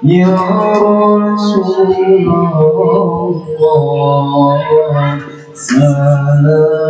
Ya Rasulullah, salam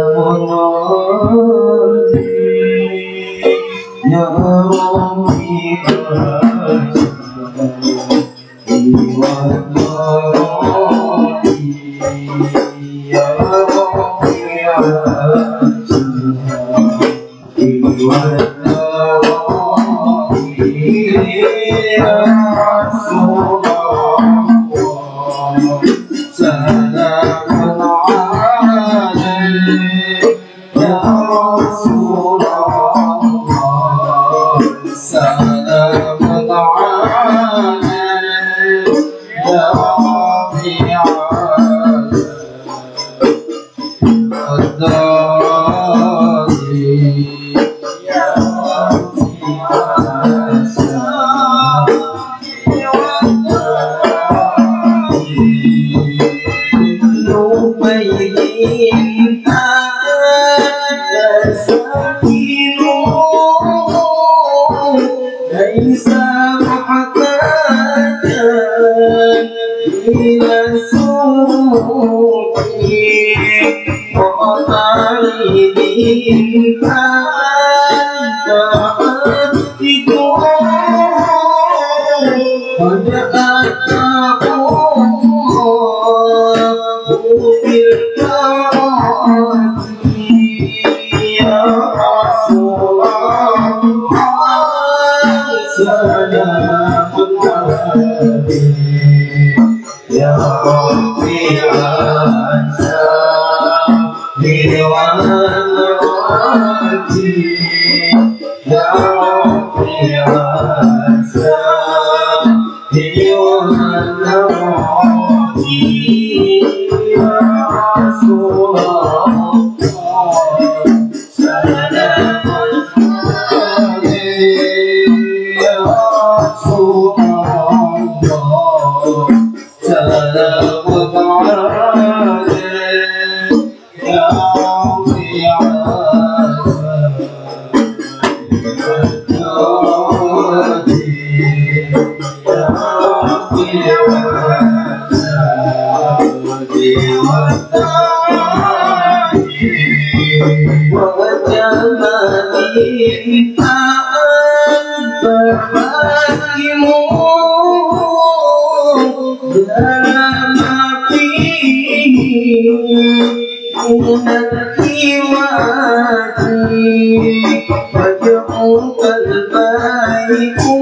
alaikum.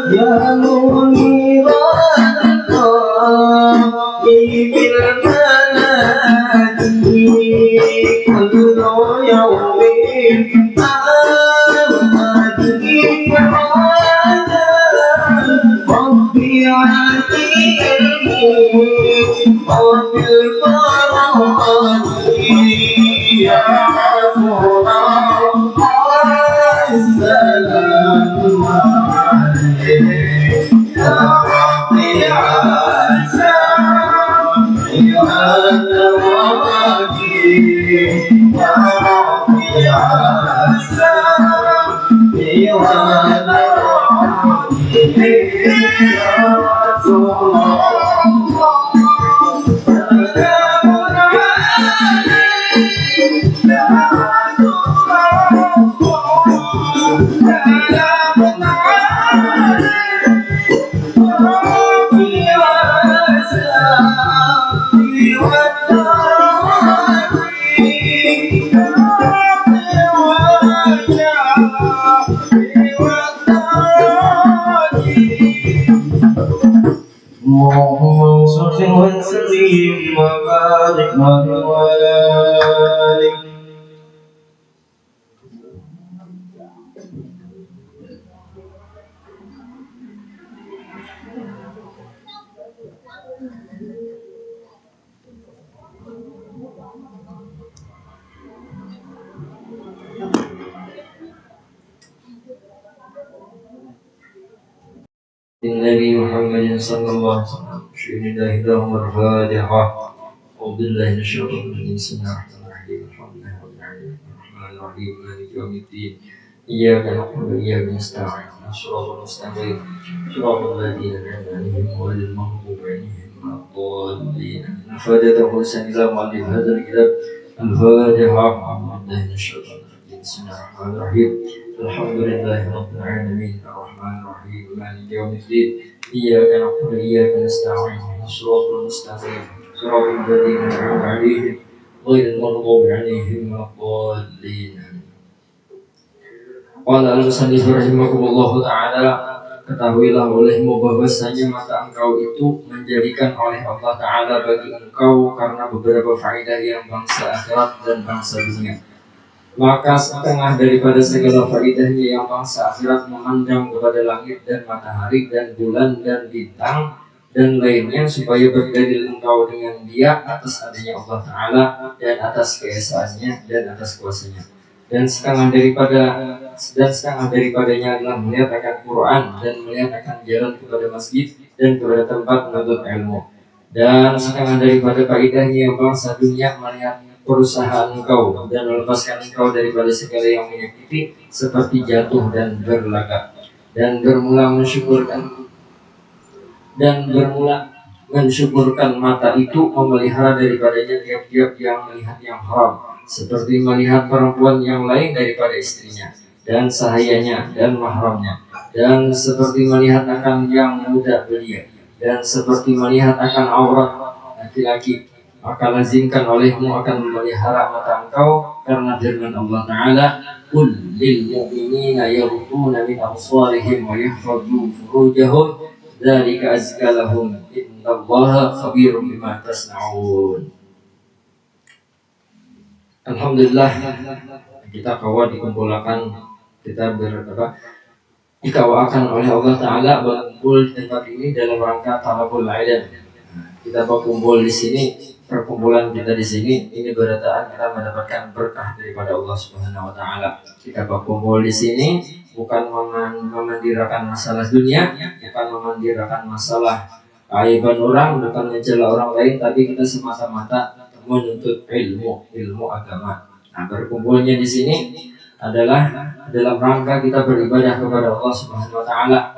Ya Rabbi ya Ya Rabbi As'alni wa Nabi Ya Rasulullah Salamun alayhi Ya اللهم صل وسلم وبارك على آله النبي محمد صلى الله عليه وسلم بسم الله الفاتحة أعوذ بالله من الشيطان الرجيم بسم الله الرحمن الرحيم الحمد لله رب العالمين الرحمن الرحيم مالك يوم الدين إياك نعبد وإياك نستعين صراط المستقيم صراط الذين أنعمت عليهم غير المغضوب عليهم ولا الضالين الفاتحة ولسان إلى مؤلف هذا الكتاب الفاتحة أعوذ بالله من الشيطان الرجيم بسم الله الرحمن الرحيم الحمد لله رب العالمين الرحمن الرحيم مالك يوم الدين إياك نعبد وإياك نستعين صراط المستقيم صراط الذين أنعمت عليهم غير المغضوب عليهم ولا الضالين. Qala al-musannif rahimahullah ta'ala, ketahuilah olehmu bahwasanya mata engkau itu menjadikan oleh Allah Ta'ala bagi engkau karena beberapa faedah yang bangsa akhirat dan bangsa dunia. Maka setengah daripada segala faedahnya yang bangsa akhirat memandang kepada langit dan matahari dan bulan dan bintang dan lainnya supaya berdalil engkau dengan dia atas adanya Allah Ta'ala dan atas keesaannya dan atas kuasanya. Dan setengah daripadanya adalah melihat akan Quran dan melihat akan jalan kepada masjid dan kepada tempat menuntut ilmu. Dan setengah daripada faedahnya yang bangsa dunia melihat perusahaan engkau dan melepaskan engkau daripada segala yang menyakiti seperti jatuh dan berlagak dan bermula mensyukurkan mata itu memelihara daripadanya tiap-tiap yang melihat yang haram, seperti melihat perempuan yang lain daripada istrinya dan sahayanya dan mahramnya, dan seperti melihat akan yang muda belia, dan seperti melihat akan aurat laki-laki. Maka lazimkan olehmu akan memelihara mata engkau karena firman Allah Ta'ala, qul lil mu'minina yaghudduna min absarihim wa yahfazu furujahum dzalika azka lahum innallaha khabirum bima tasna'un. Alhamdulillah, kita kawan dikumpulkan, kita dikawakan oleh Allah Ta'ala berkumpul di tempat ini dalam rangka talabul ilm. Kita berkumpul di sini, perkumpulan kita di sini ini berataan kita mendapatkan berkah daripada Allah Subhanahu Wa Ta'ala. Kita berkumpul di sini bukan memandirakan masalah dunia, bukan memandirakan masalah aiban orang, bukan mencela orang lain, tapi kita semata-mata menuntut ilmu agama. Nah, berkumpulnya di sini adalah dalam rangka kita beribadah kepada Allah Subhanahu Wa Ta'ala,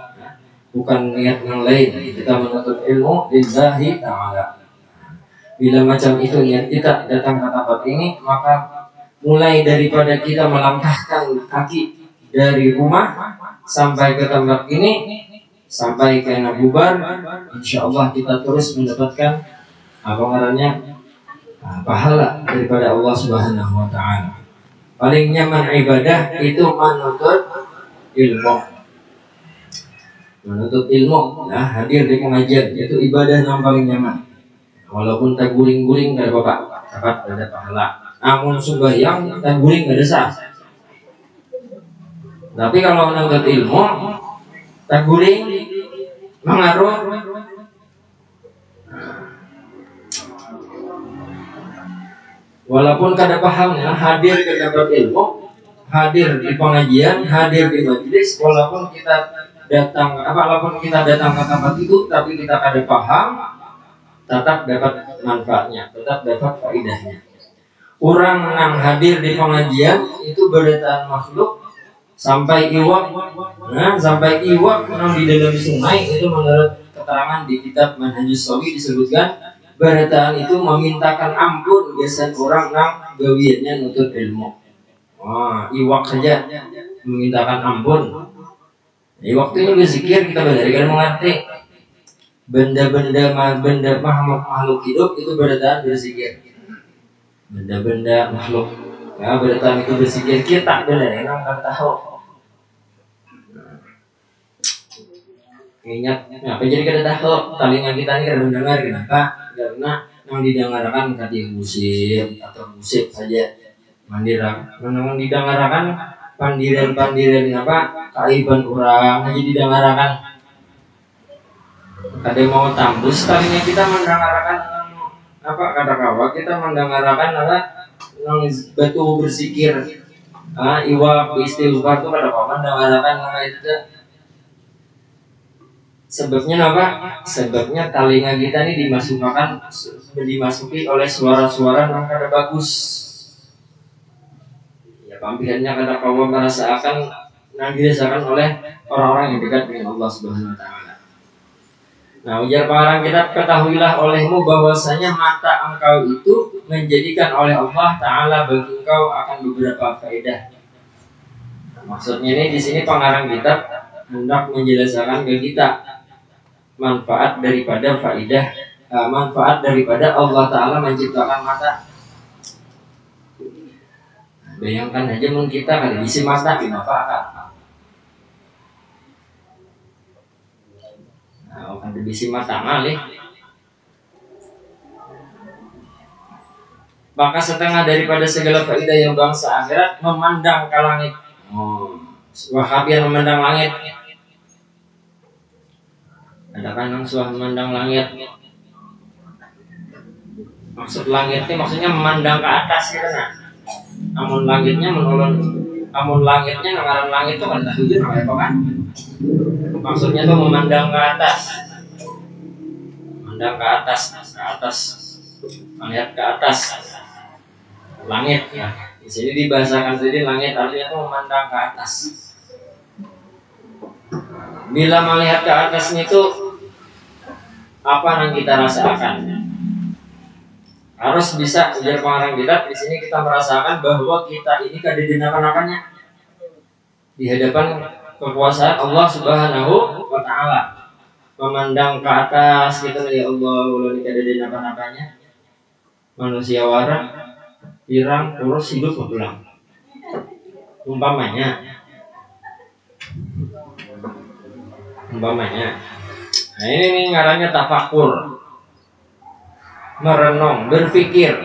bukan niat yang lain. Kita menuntut ilmu lillahi ta'ala. Bila macam itu niat kita datang ke tempat ini, maka mulai daripada kita melangkahkan kaki dari rumah sampai ke tempat ini, sampai ke bubar, insya Allah kita terus mendapatkan pahala daripada Allah Subhanahu Wa Ta'ala. Paling nyaman ibadah itu menuntut ilmu, nah, hadir di pengajian itu ibadah yang paling nyaman. Walaupun tak guling-guling gak ada apa-apa, dapat ada pahala. Namun sembahyang tak guling gak ada sah. Tapi kalau menuntut ilmu, tak guling mengaruh. Walaupun kada paham, ya, hadir ke dapat ilmu, hadir di pengajian, hadir di majelis, walaupun kita datang ke tempat itu, tapi kita kada paham, tetap dapat manfaatnya, tetap dapat faedahnya. orang yang hadir di pengajian itu beritaan makhluk sampai iwak. Nah, sampai iwak yang di dalam sungai itu menurut keterangan di kitab Manhajus Shawi disebutkan beritaan itu memintakan ampun biasanya orang yang gawiannya nutut ilmu. Wah, iwak saja memintakan ampun. Iwak itu berzikir kita belajar kan mengerti benda-benda makhluk hidup itu beritaan berzikir. Benda-benda makhluk ya beritaan itu berzikir kita benar ya nggak tahu. Ingat, apa jadi kada tahu telinga kita ini kada mendengar kenapa? Karena yang didengarkan tadi musik atau musik saja mandiran. Yang didengarkan pandiran apa? Kaiban orang aja didengarkan. Kada mau tambus telinga kita mendengarkan apa kata kawa kita mendengarkan apa yang batu berzikir. Iwak istighfar itu kada kawa mendengarkan itu. Sebabnya apa? Sebabnya telinga kita ini dimasuki oleh suara-suara yang kada bagus. Ya pampihannya kada kawa merasakan yang dirasakan oleh orang-orang yang dekat dengan Allah Subhanahu Wa Taala. Nah, ujar pengarang kitab, ketahuilah olehmu bahwasanya mata engkau itu menjadikan oleh Allah Taala bagi engkau akan beberapa faedah. Maksudnya ini di sini pengarang kitab hendak menjelaskan ke kita manfaat daripada manfaat daripada Allah Ta'ala menciptakan mata. Bayangkan aja mungkin kita kan isi mata dimanfaatkan. Nah, kan isi mata malih. Maka setengah daripada segala faedah yang bangsa akhirat memandang ke langit. Wahab yang memandang langit. Ada kan yang suah memandang langit. Maksud langit ini maksudnya memandang ke atas gitu nah. Amun langitnya ngaran langit itu kan tahujud apa kan? Maksudnya tuh memandang ke atas. Memandang ke atas. Melihat ke atas. Langit ya. Di sini dibahasakan sendiri langit artinya tuh memandang ke atas. Bila melihat ke atasnya itu apa yang kita rasakan? Harus bisa ujar pengarang kita di sini kita merasakan bahwa kita ini kada dinakan-nakannya di hadapan kekuasaan Allah Subhanahu Wa Taala. Memandang ke atas kita ya Allah, ulun kada dinakan-nakannya. Manusia warak, pirang, kurus hidup pulang. Umpamanya. Nah ini ngarannya tafakur. Merenung, berpikir,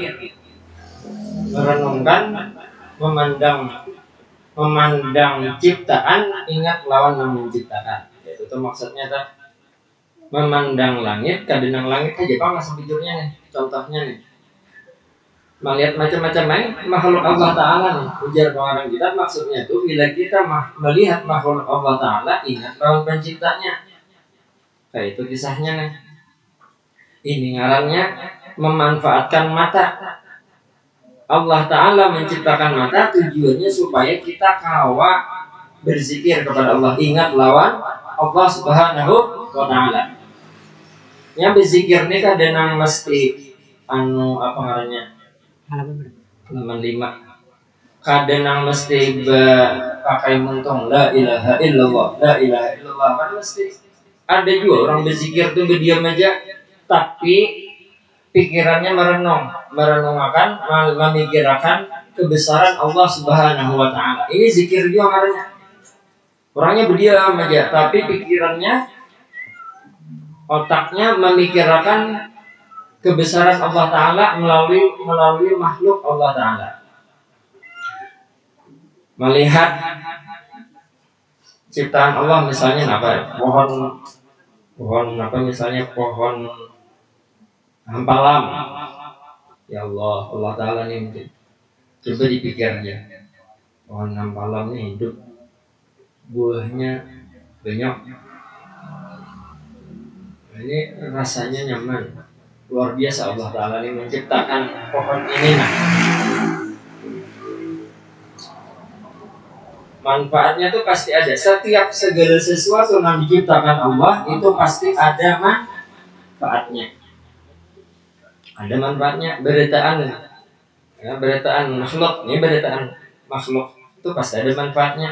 merenungkan, memandang ciptaan, ingat lawan yang menciptakan. Itu tuh maksudnya tuh memandang langit, kadenang langit aja pak masuk tidurnya nih. Contohnya nih, melihat macam-macam makhluk Allah Taala nih. Ujar pengarang kita maksudnya tuh bila kita melihat makhluk Allah Taala, ingat lawan penciptanya. Kayak itu kisahnya nih. Ini ngarannya memanfaatkan mata. Allah Ta'ala menciptakan mata tujuannya supaya kita kawa berzikir kepada Allah. Ingat lawan Allah Subhanahu Wa Ta'ala. Yang berzikir ini kadang mesti apa ngarannya halaman 5. Kadang mesti pakai muntung la ilaha illallah kan mesti. Ada juga orang berzikir tuh berdiam aja tapi pikirannya merenungkan, memikirkan kebesaran Allah Subhanahu Wa Taala. Ini zikir juga namanya. Orangnya berdiam aja, tapi pikirannya, otaknya memikirkan kebesaran Allah Taala melalui makhluk Allah Taala. Melihat ciptaan Allah misalnya apa? Pohon apa misalnya pohon hampalam. Ya Allah Ta'ala nih coba dipikir aja. Pohon hampalam nih hidup, buahnya banyak. Ini rasanya nyaman. Luar biasa Allah Ta'ala nih menciptakan pohon ini nah. manfaatnya tuh pasti ada. Setiap segala sesuatu yang diciptakan Allah itu pasti ada manfaatnya. Ada manfaatnya. Beritaan, ya, beritaan makhluk, ini beritaan makhluk itu pasti ada manfaatnya.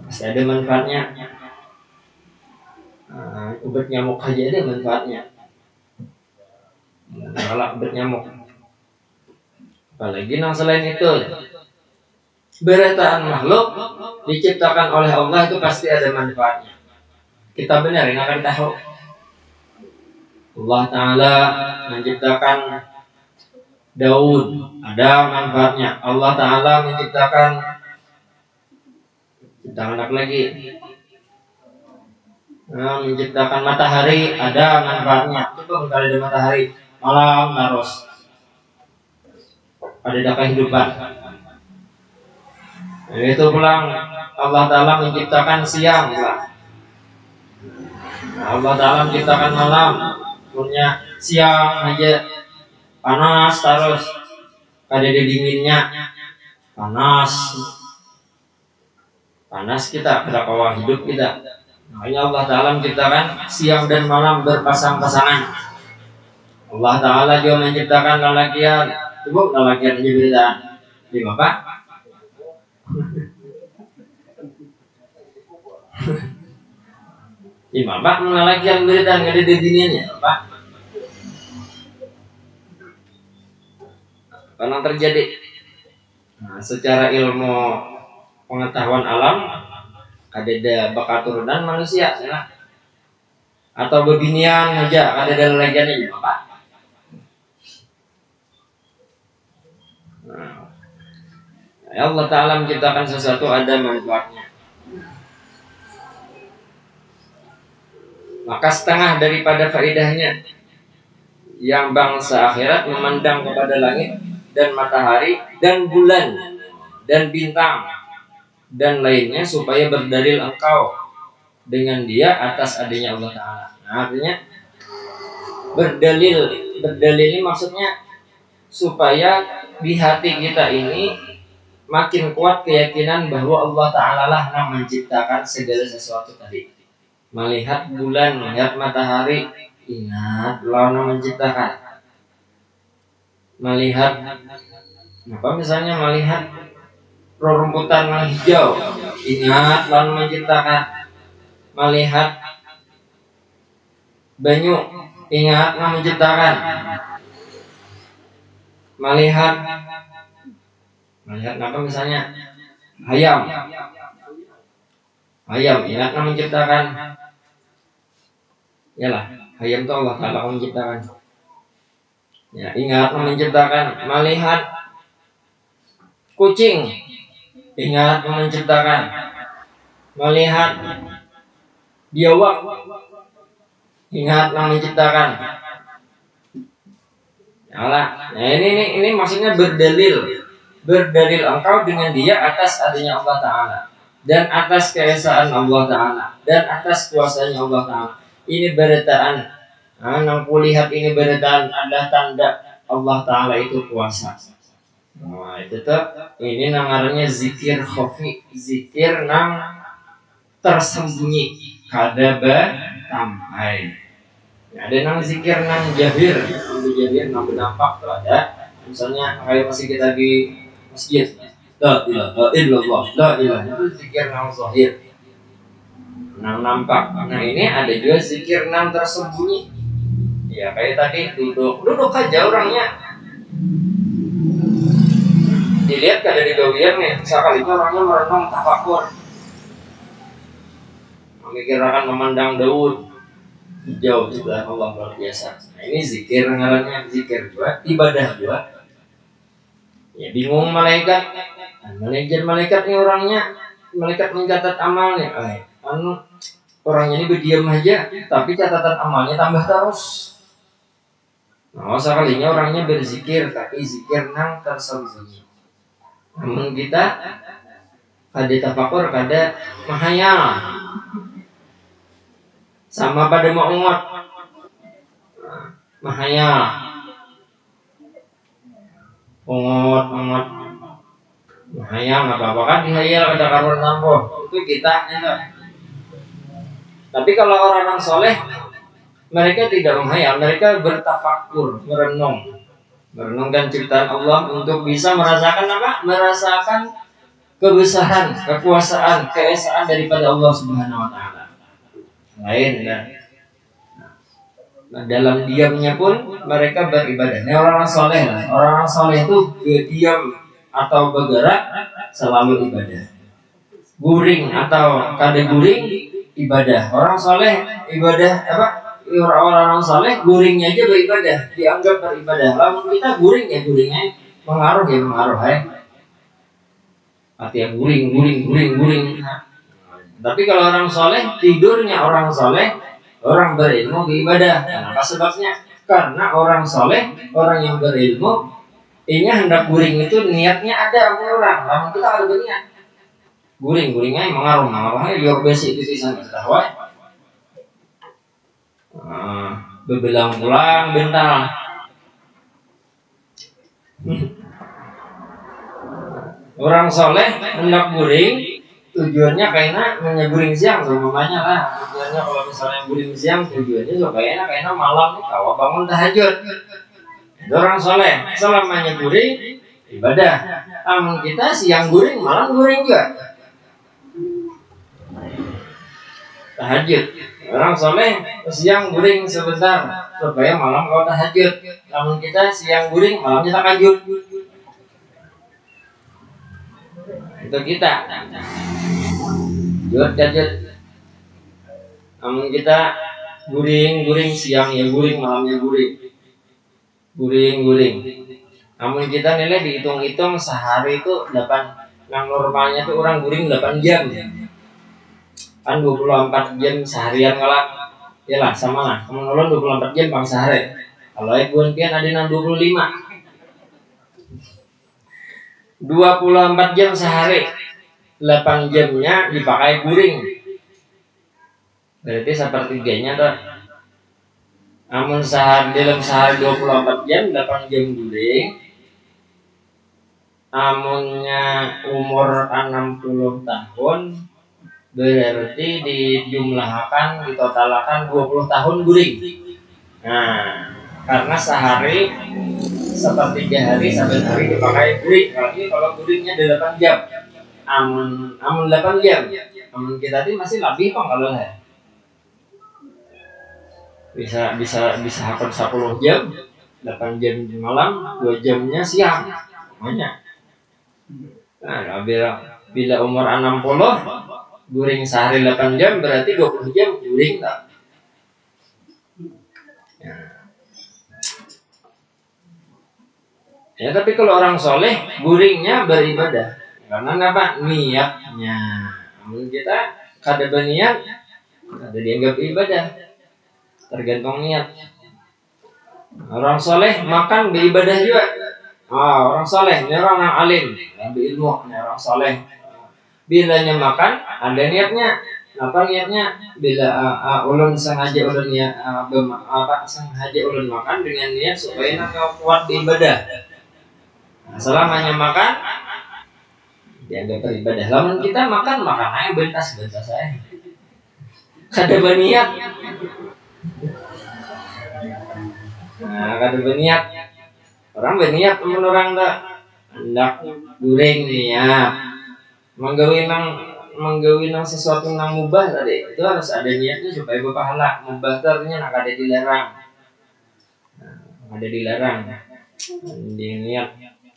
Pasti ada manfaatnya. Obat nyamuk aja ada manfaatnya. Malah obat nyamuk. Apalagi yang selain itu, beritaan makhluk diciptakan oleh Allah itu pasti ada manfaatnya. Kita benar ini akan tahu. Allah Ta'ala menciptakan Daud, ada manfaatnya. Allah Ta'ala menciptakan anak lagi, menciptakan matahari, ada manfaatnya. Coba kalau ada matahari malam terus, ada kehidupan. Itu pulang Allah Ta'ala menciptakan siang lah. Allah Ta'ala menciptakan malam, punya siang aja panas terus, ada dinginnya, panas kita pada kawah hidup kita. Makanya Allah Ta'ala menciptakan siang dan malam berpasang-pasangan. Allah Ta'ala juga menciptakan lelakian. Coba lelakian aja beritaan di Bapak. Di Bapak lelakian beritaan nggak ada di dininya Bapak. Karena terjadi secara ilmu pengetahuan alam ada bakat turunan manusia ya. Atau bebinian aja ada lelakiannya ya Bapak. Allah Ta'ala menciptakan sesuatu ada manfaatnya. Maka setengah daripada faedahnya yang bangsa akhirat memandang kepada langit dan matahari dan bulan dan bintang dan lainnya supaya berdalil engkau dengan dia atas adanya Allah Ta'ala. Nah, artinya berdalil ini maksudnya supaya di hati kita ini makin kuat keyakinan bahwa Allah Ta'ala lah yang menciptakan segala sesuatu tadi. Melihat bulan, melihat matahari, ingat Allah yang menciptakan. Melihat misalnya melihat rerumputan yang hijau, ingat Allah yang menciptakan. Melihat banyu, ingat Allah menciptakan. Melihat apa misalnya ayam, ingat Allah menciptakan. Yalah, ayam itu Allah Ta'ala menciptakan. Ya, ingat Allah menciptakan. Melihat kucing, ingat Allah menciptakan. Melihat biawak, ingat Allah menciptakan. Yalah, nah ini maksudnya berdalil engkau dengan dia atas adanya Allah Ta'ala dan atas keesaan Allah Ta'ala dan atas kuasanya Allah Ta'ala. Ini beritaan, yang kulihat ini beritaan adalah tanda Allah Ta'ala itu kuasa. Nah itu tuh, ini namanya zikir khafi, zikir nang tersembunyi, kadaba tampai. Ada nang zikir nang jahir, nang berdampak tuh ada. Misalnya kayak masih kita di masjid, la ilaha illallah, la ilaha, itu zikir nang zahir, nang nampak. Nah ini ada juga zikir nang tersembunyi. Ya kayak tadi duduk aja orangnya. Dilihat kada di dowian nih, sekalinya orangnya merenung tafakur, memikirkan memandang Daud jauh juga Allah luar biasa. Nah ini zikir ngarannya, zikir juga, ibadah juga. Ya bingung malaikat ini orangnya, malaikat mencatat amalnya. Orangnya ini berdiam aja, tapi catatan amalnya tambah terus. Nah sekalinya orangnya berzikir, tapi zikir nang tersembunyi. Namun kita kada tafakur, kada mahayal, sama pada mengot mahayal, hayang apa-apa kan dihayal ada karun nampo itu kita itu. Tapi kalau orang-orang soleh mereka tidak menghayal, mereka bertafakur, merenungkan ciptaan Allah untuk bisa merasakan apa? Merasakan kebesaran, kekuasaan, keesaan daripada Allah Subhanahu wa taala. Lain dan dalam diamnya pun mereka beribadah. Ini orang-orang soleh lah. Orang-orang soleh itu diam atau bergerak selalu ibadah. Guring atau kada guring ibadah. Orang soleh ibadah apa? Orang-orang soleh guringnya aja beribadah, dianggap beribadah. Lalu kita guringnya mengaruh artinya guring. Tapi kalau orang soleh tidurnya orang soleh, orang berilmu beribadah. Kenapa sebabnya? Karena orang soleh, orang yang berilmu, ini hendak guring itu niatnya ada orang. Lalu kita ada berniat. Guringnya mengaruhnya liur besi itu sana tahu. Bebelang-belang bental. Orang soleh hendak guring tujuannya karena menyeguring siang semuanya lah. Tujuannya kalau misalnya guring siang tujuannya supaya malam nih kawat bangun tahajud. Itu orang soleh selamanya guring ibadah. Namun kita siang guring malam guring juga tahajud. Orang soleh siang guring sebentar supaya malam kau tahajud. Namun kita siang guring malamnya tahajud. Itu kita. Tahajud. Namun kita guring siang ya guring malamnya guring. Namun kita nilai dihitung-hitung sehari itu 8. Yang normalnya tuh orang guring 8 jam. Kan 24 jam seharian kalau ya lah sama lah kamu nolong 24 jam bang sehari kalau ibu pian ada yang 25 jam sehari 8 jamnya dipakai guring berarti sepertiganya tuh namun dalam sehari 24 jam 8 jam guring amunnya umur 60 tahun berarti dijumlahkan ditotalkan 20 tahun guring. Nah, karena sehari sepertiga hari sampai hari dipakai guring. Kalau guringnya 8 jam. Amun 8 jam. Amun kita ini masih lebih kok kalau ya. Bisa hakon 10 jam. 8 jam di malam, 2 jamnya siang. Banyak. Nah, bila umur 60 guring sehari 8 jam berarti 20 jam guring tak? Ya tapi kalau orang soleh guringnya beribadah karena apa? Niatnya. Namun kita kada berniat kada dianggap ibadah tergantung niat. Orang soleh makan beribadah juga. Orang soleh ini orang yang alim, yang berilmu, orang soleh. Bilanya makan ada niatnya. Apa niatnya? Bila ulun sengaja ulun niat sengaja ulun makan dengan niat supaya nak kuat di ibadah. Selamanya makan dianggap beribadah. Lamun kita makan aja bentas aja. Kada berniat. Kada berniat. Orang berniat temen orang tak hendak guring niat. Menggawi nang sesuatu nang mubah tadi itu harus ada niatnya supaya berpahala. Mubah artinya nak ada dilarang.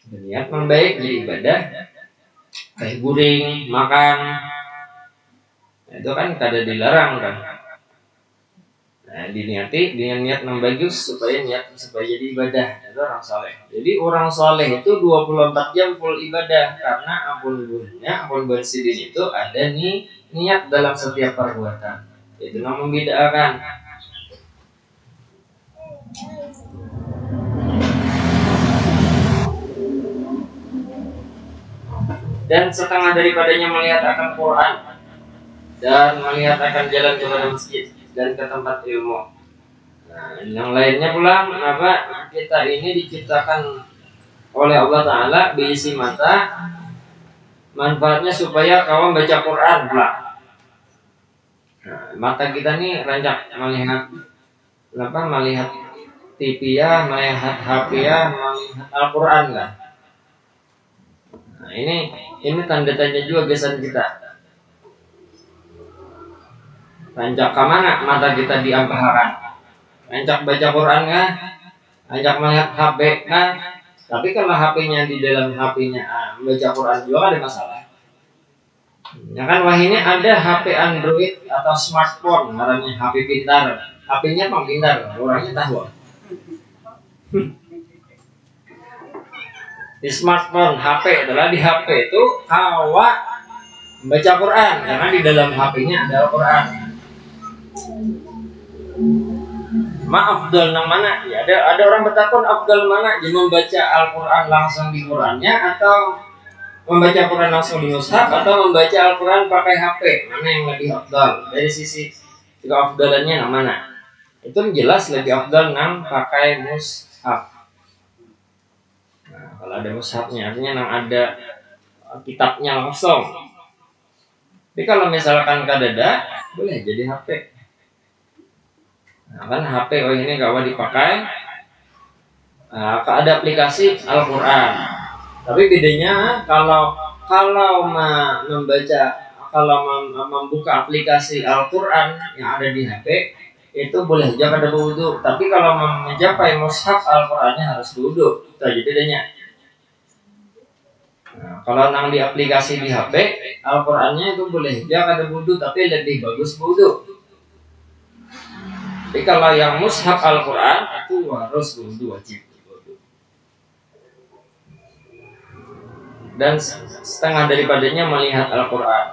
Niat membaik jadi ibadah. Kayak guring, makan. Itu kan kada dilarang kan. Nah, diniati dengan niat yang bagus supaya jadi ibadah. Itu orang soleh. Jadi orang soleh itu 24 jam full ibadah karena ampun bersidin itu ada niat dalam setiap perbuatan. Itu yang membedakan. Dan setengah daripadanya melihat akan Quran dan melihat akan jalan kepada masjid dan ke tempat ilmu. Nah, yang lainnya pula kita ini diciptakan oleh Allah Ta'ala berisi mata manfaatnya supaya kawan baca Quran pula. Nah, mata kita nih rancak melihat TV ya, melihat HP ya, melihat Al-Quran lah. Nah, ini tanda tanya juga gesan kita. Rancak ke mana mata kita diampahkan? Rancak baca Quran kah? Rancak melihat HP kah? Tapi kalau HP-nya di dalam HP-nya baca Quran juga ada masalah. Ya kan, wah ini ada HP Android atau smartphone, namanya HP pintar. HP-nya emang pintar, orangnya tahu. Di smartphone, HP adalah di HP itu kawa membaca Quran karena di dalam HP-nya ada Al-Quran. Afdal nang mana? Ya, ada orang bertakon afdal mana? Dia membaca Al-Quran langsung di Qurannya atau membaca Quran langsung di mushaf atau membaca Al-Quran pakai HP? Mana yang lebih afdal? Dari sisi keafdalannya nang mana? Itu jelas lebih afdal nang pakai mushaf. Nah, kalau ada mushafnya artinya nang ada kitabnya langsung. Tapi kalau misalkan kadada boleh jadi HP. Nah, kan HP ini kawan dipakai ada aplikasi Al-Quran. Tapi bedanya kalau membuka aplikasi Al-Quran yang ada di HP itu boleh aja pada berwudu. Tapi kalau mencapai mushaf Al-Qurannya harus berwudu. Itu aja bedanya. Nah, kalau nang di aplikasi di HP Al-Qurannya itu boleh aja kada wudu, tapi lebih bagus wudu. Tapi kalau yang mushaf Al-Quran itu harus wudu, wajib. Dan setengah daripadanya melihat Al-Quran.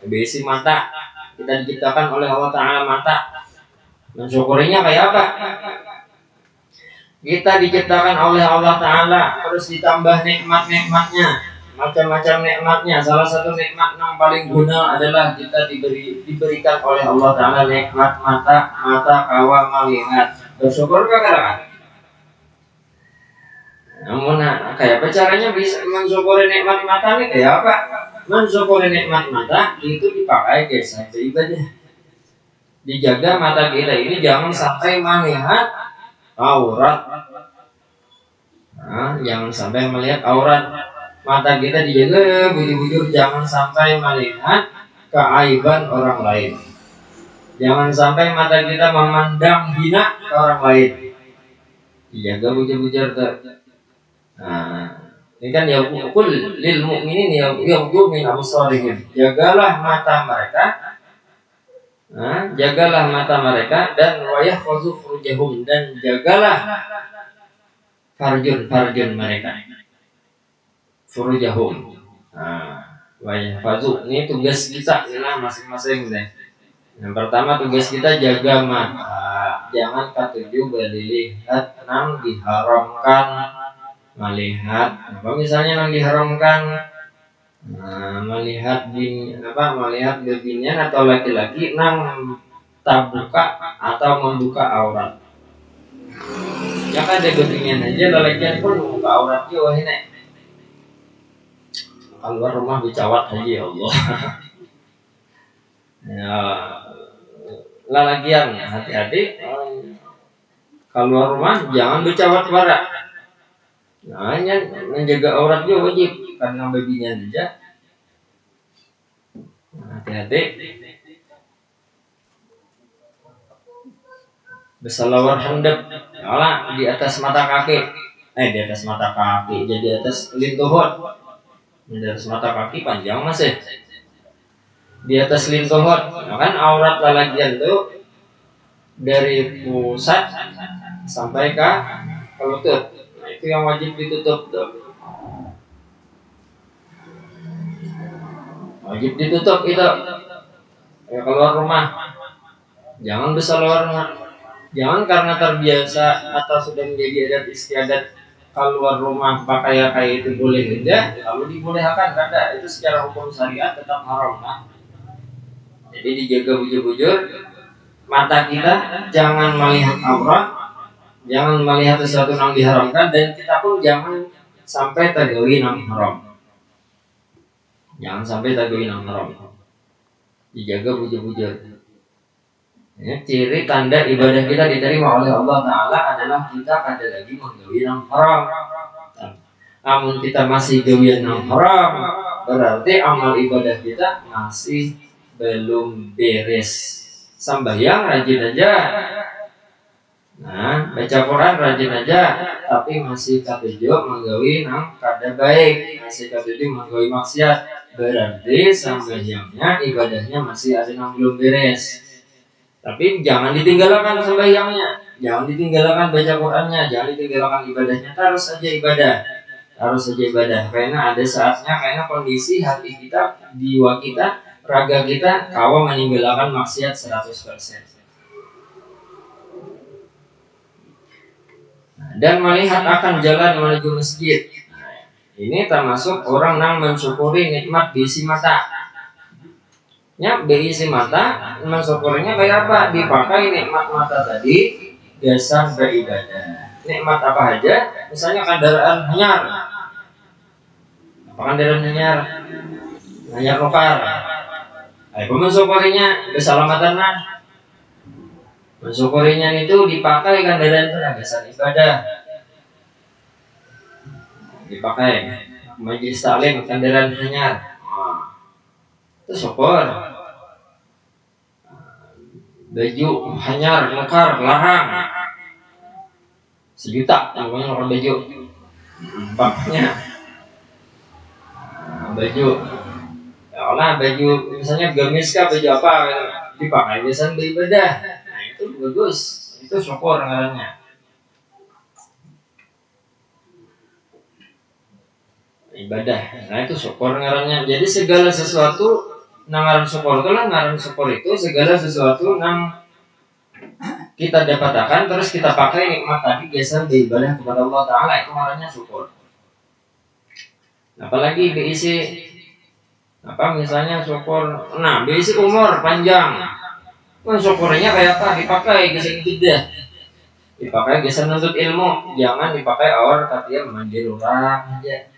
Besi mata, kita diciptakan oleh Allah Ta'ala mata. Mensyukurinya kayak apa? Kita diciptakan oleh Allah Ta'ala, terus ditambah nikmat-nikmatnya, macam-macam nikmatnya. Salah satu nikmat yang paling guna adalah kita diberikan oleh Allah Ta'ala nikmat mata kawa melihat. Bersyukur kan? Namun kayak apa caranya bisa mensyukuri nikmat mata nih? Kayak apa? Mensyukuri nikmat mata itu dipakai kayak saja ibadah. Dijaga mata kita ini jangan sampai melihat aurat. Nah, jangan sampai melihat aurat. Mata kita dijaga bujur-bujur jangan sampai melihat keaiban orang lain. Jangan sampai mata kita memandang hina ke orang lain. Dijaga bujur-bujur tuh. Nah, ini kan yaqul lil mu'minin yaghuddu min absarihim. Jagalah mata mereka. Nah, jagalah mata mereka dan wa yahfazu furujahum, dan jagalah farjun mereka. Furujahum. Nah, wa yahfazu ini tugas kita masing-masing deh. Yang pertama tugas kita jaga mata. Jangan katuju berlihat nang diharamkan melihat. Apa misalnya yang diharamkan melihat bibirnya atau laki-laki nang tabuka atau membuka aurat. Ya kan ada bibirnya aja, laki-laki pun membuka auratnya. Wah ini keluar rumah bicawat aja ya Allah. Ya, lalagian hati-hati keluar rumah jangan bicawat barak. Nah, menjaga aurat juga wajib karena babinya saja. Hati-hati. Bersalawat handap, Allah di atas mata kaki. Di atas mata kaki, jadi atas lintuhut. Di atas mata kaki panjang masih. Di atas lintuhut, kan aurat lalagian itu dari pusat sampai ke lutut. Itu yang wajib ditutup tuh. Wajib ditutup itu. Ya, keluar rumah jangan bersalawat. Jangan karena terbiasa atau sudah menjadi adat istiadat keluar rumah pakai kayak itu boleh aja. Kalau dibolehkan kada, itu secara hukum syariat tetap haram lah. Jadi dijaga bujur-bujur mata kita, jangan melihat aurat, jangan melihat sesuatu yang diharamkan, dan kita pun jangan sampai terjadi yang haram. Jangan sampai taguin yang haram. Dijaga bujur-bujur. Ya, ciri tanda ibadah kita diterima oleh Allah Ta'ala adalah kita ada lagi menggawi yang haram. Namun kita masih gawian yang haram, berarti amal ibadah kita masih belum beres. Sembahyang rajin aja, nah baca Quran rajin aja, tapi masih katujuh menggawi yang kada baik, masih katujuh menggawi maksiat, berarti sembahyangnya ibadahnya masih ada yang belum beres. Tapi jangan ditinggalkan sembahyangnya, jangan ditinggalkan baca Qurannya, jangan ditinggalkan ibadahnya, terus saja ibadah. Harus saja ibadah, karena ada saatnya, karena kondisi hati kita, jiwa kita, raga kita kawa meninggalkan maksiat 100%. Dan melihat akan jalan menuju masjid. Ini termasuk orang yang mensyukuri nikmat bisi mata. Ya, bisi mata, mensyukurinya kayak apa? Dipakai nikmat mata tadi, dasar beribadah. Nikmat apa aja? Misalnya kendaraan hanyar. Kendaraan hanyar lokal. Mensyukurinya keselamatan nah. Mensyukurinya itu dipakai kendaraan itu dasar ibadah. Dipakai majelis taklim kendaraan hanyar. Itu syukur. Baju hanyar lokal larang. 1 juta namanya lokal baju. Paknya baju, ya baju misalnya gamis kah, baju apa dipakai biasanya beribadah, nah itu bagus, itu syukur ngarannya. Ibadah, nah itu syukur ngarannya. Jadi segala sesuatu ngaran syukur itu lah, ngaran syukur itu segala sesuatu yang kita dapatkan terus kita pakai nikmat tadi biasa beribadah kepada Allah Ta'ala, itu ngarannya syukur. Apalagi diisi apa misalnya syukur, nah diisi umur panjang, syukurnya kayak apa? Dipakai geser tidak, dipakai geser nuntut ilmu, jangan dipakai awal katanya mandir orang aja,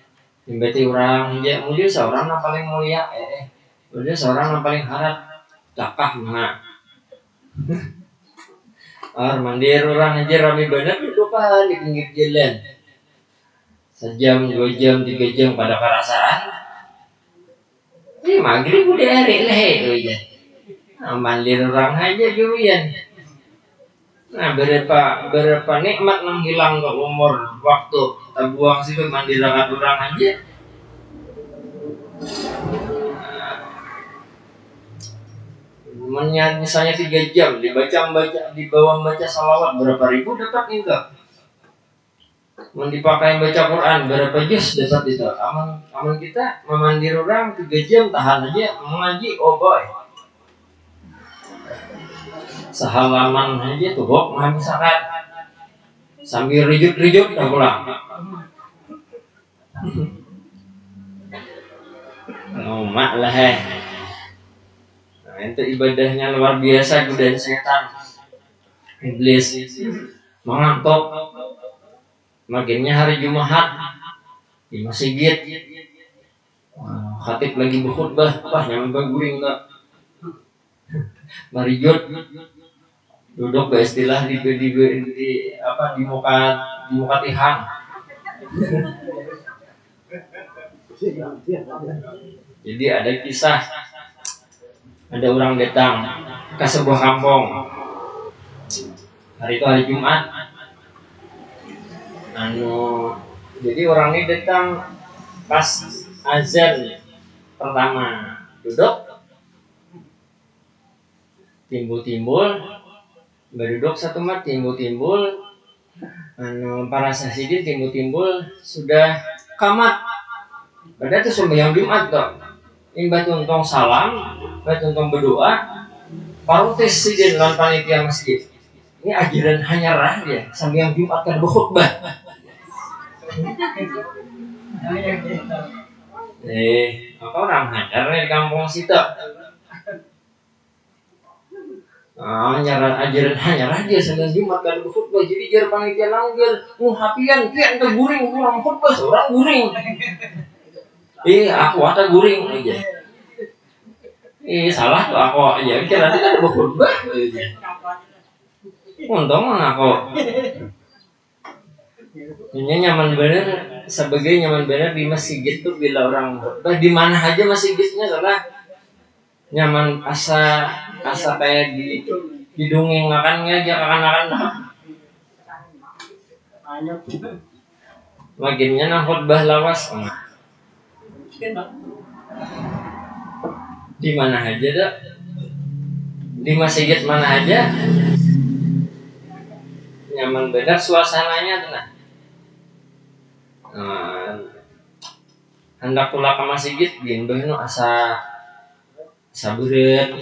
membeti orang aja, mungkin seorang yang paling mulia, mungkin seorang yang paling harap, cakap mana, mandir orang aja rame banget dudukan di pinggir jalan. 1 jam, 2 jam, 3 jam pada perasaan. Ini maghrib udah hari lah ya. Mandir orang aja julian. Nah berapa nikmat menghilang ke umur waktu kita buang situ mandir orang aja. Misalnya 3 jam di bawah baca salawat berapa ribu dapat enggak? Dipakai baca Quran berapa juz dapat itu. Aman kita memandir orang 3 jam tahan aja mengaji, oh boy. Sehalaman aja tuh bok habis sakat. Sambil rijut-rijut dah pulang. Mak lah Nah, itu ibadahnya luar biasa, godaan setan. Iblis mengantuk. Maginnya hari Jumat di masjid, khatib lagi berkhutbah, nyampe guring enggak, marijut, duduk ke istilah di muka tihan. Jadi ada kisah, ada orang datang ke sebuah kampung. Hari itu hari Jumat. Jadi orang ini datang pas azan pertama, duduk, timbul, berduduk 1 mat, timbul, para sasidin timbul, sudah kamat. Padahal itu sembahyang Jumat toh. Imbat untung salam, imbat untung berdoa, parutis sidin lan panitia masjid. Ini ajaran hanyarah dia, sembahyang Jumat kan berkhutbah. Apa orang hajar di kampung situ? Ajaran hanyarah dia sembahyang Jumat kan berkhutbah. Jadi jar panitia langgar, hapian kian ke guring kurang khutbah, orang guring. Aku ada guring aja. Salah tuh aku aja kira tidak berkhutbah aja. Untung aku. Ini nyaman bener sebagai nyaman bener di masjid tuh bila orang khutbah di mana aja masjidnya soalnya nyaman asa kayak di dongeng makan aja akan makinnya nang khutbah lawas di mana aja dah di masjid mana aja nyaman bener suasananya tuh nah. Hendak pulang ke masjid gin nu asa beureut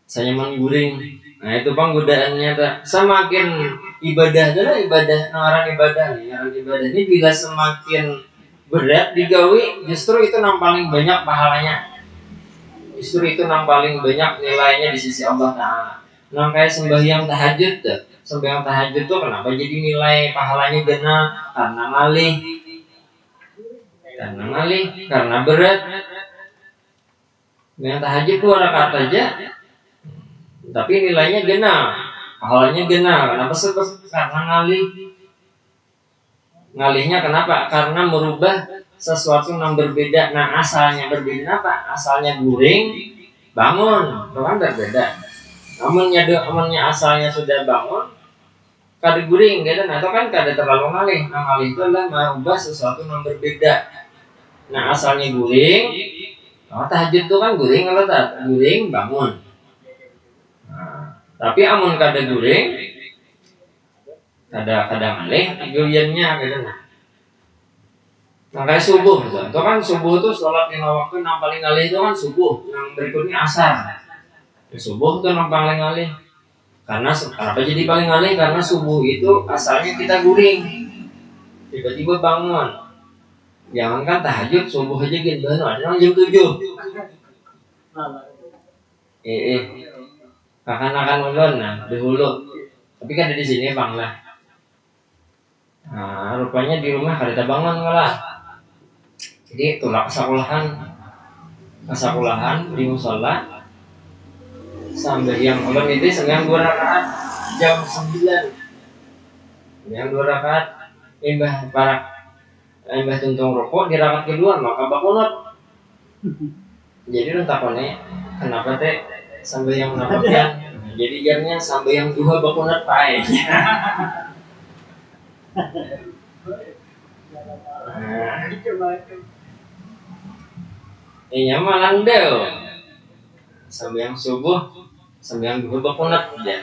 saya nyaman guring. Nah itu panggodaannya tak semakin ibadah ngaran ibadah ini bila semakin berat digawi justru itu nang paling banyak pahalanya, justru itu nang paling banyak nilainya di sisi Allah Ta'ala. Nang kayak sembahyang tahajud tuh, sembahyang tahajud tuh kenapa jadi nilai pahalanya gena karena ngalih karena berat. Sembahyang tahajud 2 rakaat aja tapi nilainya gena, pahalanya gena. Kenapa sebab? Karena ngalihnya kenapa? Karena merubah sesuatu yang berbeda. Nah asalnya berbeda apa? Asalnya guring, bangun, bukan berbeda. Namunnya asalnya sudah bangun, kada guring, gitu. Nah itu kan kada terlalu ngalih. Nah ngalih itu adalah merubah sesuatu yang berbeda. Nah asalnya guring, tahajud itu kan guring, kalau tak guring bangun. Tapi amun kada guring, kada ngalih guyannya gitu nah. Kayak subuh gitu. Itu kan subuh itu sholat 5 waktu yang paling ngalih itu kan subuh, yang berikutnya asar. Subuh itu yang paling ngalih. Karena apa jadi paling ngalih? Karena subuh itu asalnya kita guring, tiba-tiba bangun. Jangankan tahajud, subuh aja gitu, ada jam 7. Akan ulun nah dihulu. Tapi kan di sini bang lah. Nah, rupanya di rumah kada bangun malah. Jadi tulak kesakulahan di musola sambil yang ulun itu sembahyang 2 rakaat jam 9. Yang 2 rakaat imbah tuntung rokok di rakaat kedua maka bakunut. Jadi lu takone kenapa teh sambil yang napakian? Jadi jamnya sambil yang 2 bakunut pae. Ini malang deh. Sambil yang subuh, sambil yang 2 bakunut ya.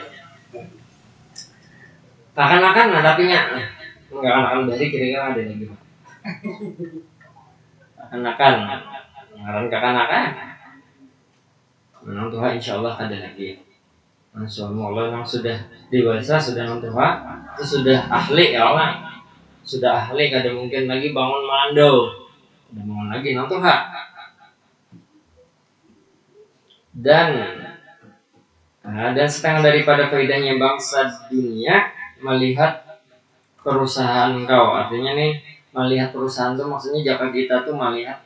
Akan tapi nya enggak akan dari kira-kira ada lagi. Akan ngaran kakanakan. Menang Tuhan insyaallah ada lagi. Masyaallah yang sudah dewasa sudah nontua itu sudah ahli ya Allah. Sudah ahli kada mungkin lagi bangun mando. Udah bangun lagi nontua. Dan setengah daripada faedahnya bangsa dunia melihat perusahaan kau. Artinya nih melihat perusahaan itu maksudnya jaka kita tuh melihat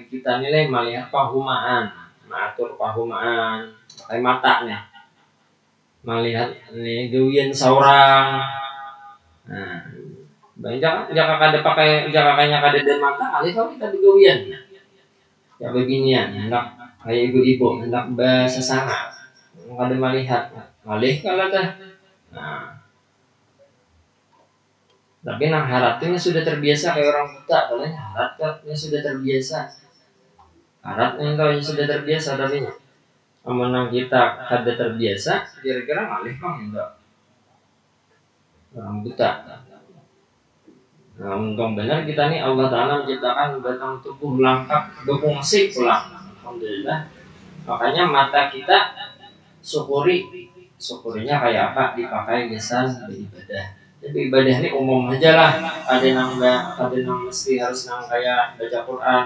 kita nilai melihat pahumaan, mengatur pahumaan, pakai mata nih. Melihat nih duyan saurang. Nah, banyak jaka kada pakai kayaknya kada ada mata kali kalau kita duyan. Ya beginian, hendak kayak ibu-ibu hendak bersesama. Kada melihat, malih kalau teh. Nah, tapi nang harapnya sudah terbiasa kayak orang buta, kalau harapnya sudah terbiasa. Harapnya kalau sudah terbiasa tapi amunang kita kada terbiasa, kira-kira malih kang enggak. Orang buta. Nah, untung benar kita nih Allah Ta'ala menciptakan batang tubuh lengkap berfungsi pula. Alhamdulillah. Makanya mata kita syukurinya kayak apa? Dipakai jasa beribadah. Jadi ibadah ini umum aja lah. Ada yang mesti harus nang kayak baca Quran,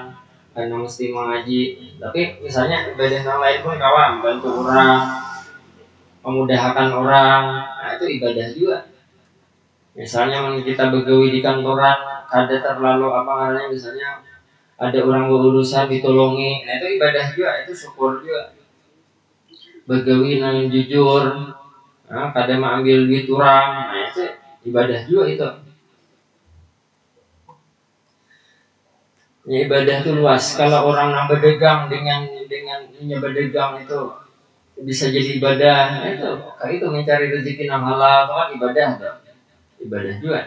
ada yang mesti mengaji. Tapi misalnya ibadah yang lain pun kawan, bantu orang, memudahkan orang, nah itu ibadah juga. Misalnya kita begawi di kantoran, kada terlalu misalnya ada orang berurusan ditolongi, nah itu ibadah juga, itu syukur juga. Begawi nang jujur, nah, kadang ambil duit orang, nah itu ibadah juga itu. Ya, ibadah itu luas. Kalau orang yang berdagang dengan berdagang itu bisa jadi ibadah, nah, itu mencari rezeki yang halal, itu kan ibadah tuh. Ibadah juga.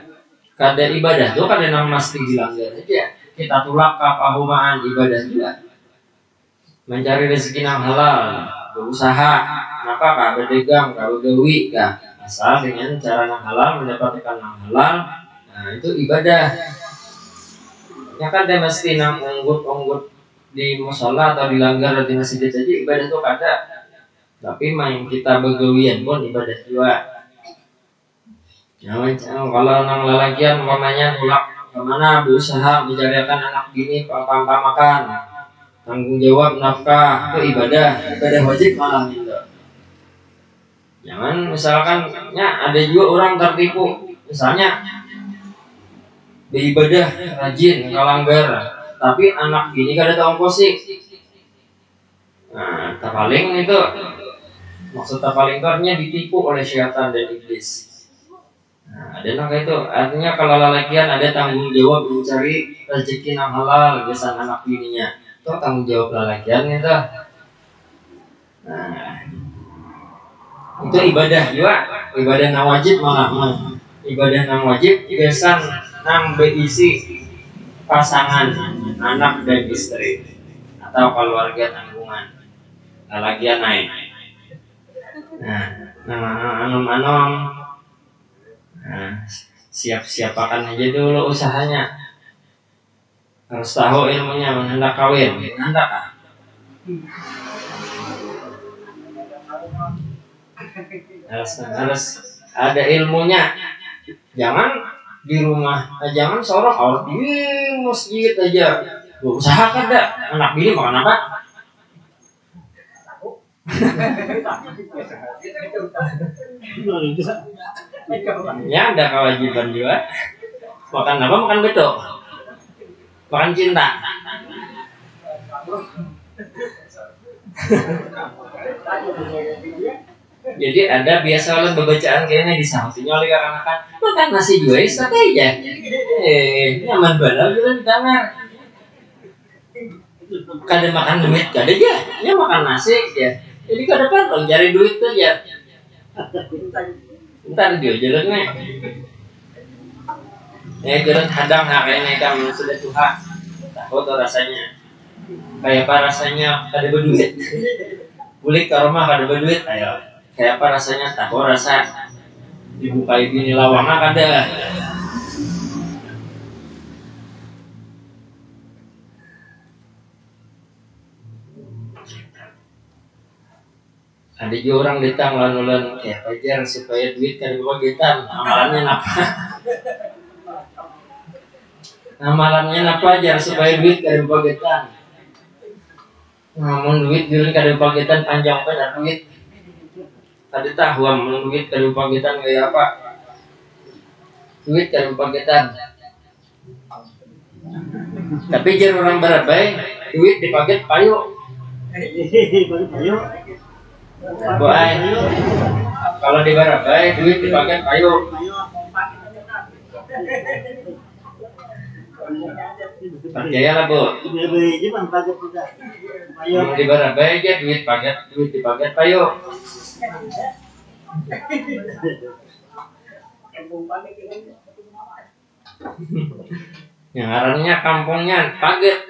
Kada ibadah tuh kada nang mesti dilanggar aja. Kita tulak kapahumaan ibadah juga. Mencari rezeki yang halal, berusaha, kenapa kah berdagang, kah begawi, kah asal dengan cara yang halal mendapatkan yang halal, nah itu ibadah. Ya kan dia mesti nang unggut di musola atau dilanggar di masjid saja ibadah itu kada. Tapi main kita begawian pun ibadah juga. Kalau nang lalagian umpamanya tulak kemana berusaha menjadikan anak bini apa makan, tanggung jawab nafkah, itu ibadah wajib malah gitu. Jangan misalkan ya ada juga orang tertipu, misalnya beribadah rajin ngalanggar, tapi anak bini kada tahu ongkosi. Nah, paling itu maksud paling karnya ditipu oleh syaitan dan iblis. Nah, ada nang itu artinya kalau lalakian ada tanggung jawab mencari rezeki yang halal besan anak bininya. Itu tanggung jawab lalakian itu. Nah, itu ibadah juga, ibadah nang wajib malah ibadah nang wajib besan nang berisi pasangan anak dan istri atau keluarga tanggungan lalakian naik. Nah, anom-anom, nah, siap-siapakan aja dulu usahanya. Harus tahu ilmunya hendak kawin, hendak ah. Harus ada ilmunya. Jangan di rumah, jangan seorang di masjid aja. Usaha kada, anak bini makan apa? Ya ada kewajiban juga. Makan apa? Makan betul. Makan cinta. Jadi ada biasa oleh bacaan kayaknya disampainya oleh anak-anak makan nasi juga aja. Nyaman banget juga di kamar. Kada makan duit kada aja, ya makan nasi ya. Jadi kada perlu cari duit tuh ya. Ntar dia jalannya. Jalan hadang kayaknya kamu sudah Tuhan. Takut rasanya. Kayak apa rasanya kada berduit. Bulik ke rumah kada berduit, ayo. Kayak apa rasanya? Tahu rasa dibukai bini lawangnya kada. Ada juga orang datang lalu ya ajar supaya duit kada bagitan. Amalannya apa? Amalannya apa ajar supaya duit kada bagitan. Namun duit dulu kada bagitan panjang benar duit. Kada tahu amun duit kada bagitan kayak apa. Duit kada bagitan. Tapi jar orang barabai duit dipaget payu. Boy, kalau di barabai duit dipaget payu. Percaya lah bu. Di barabai aja duit dipaget payu. Yang arahnya kampungnya paget.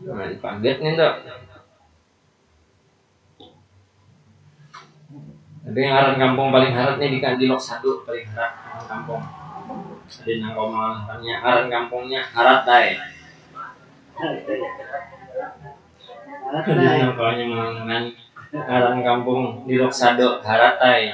Nah, paget nih tuh. Tapi yang aran kampung paling harat nih di Lok Sadu paling harat kampung. Di nangkoma aran kampungnya harat dai. Jadi nangkolanya mengenai aran kampung di Lok Sadu harat dai.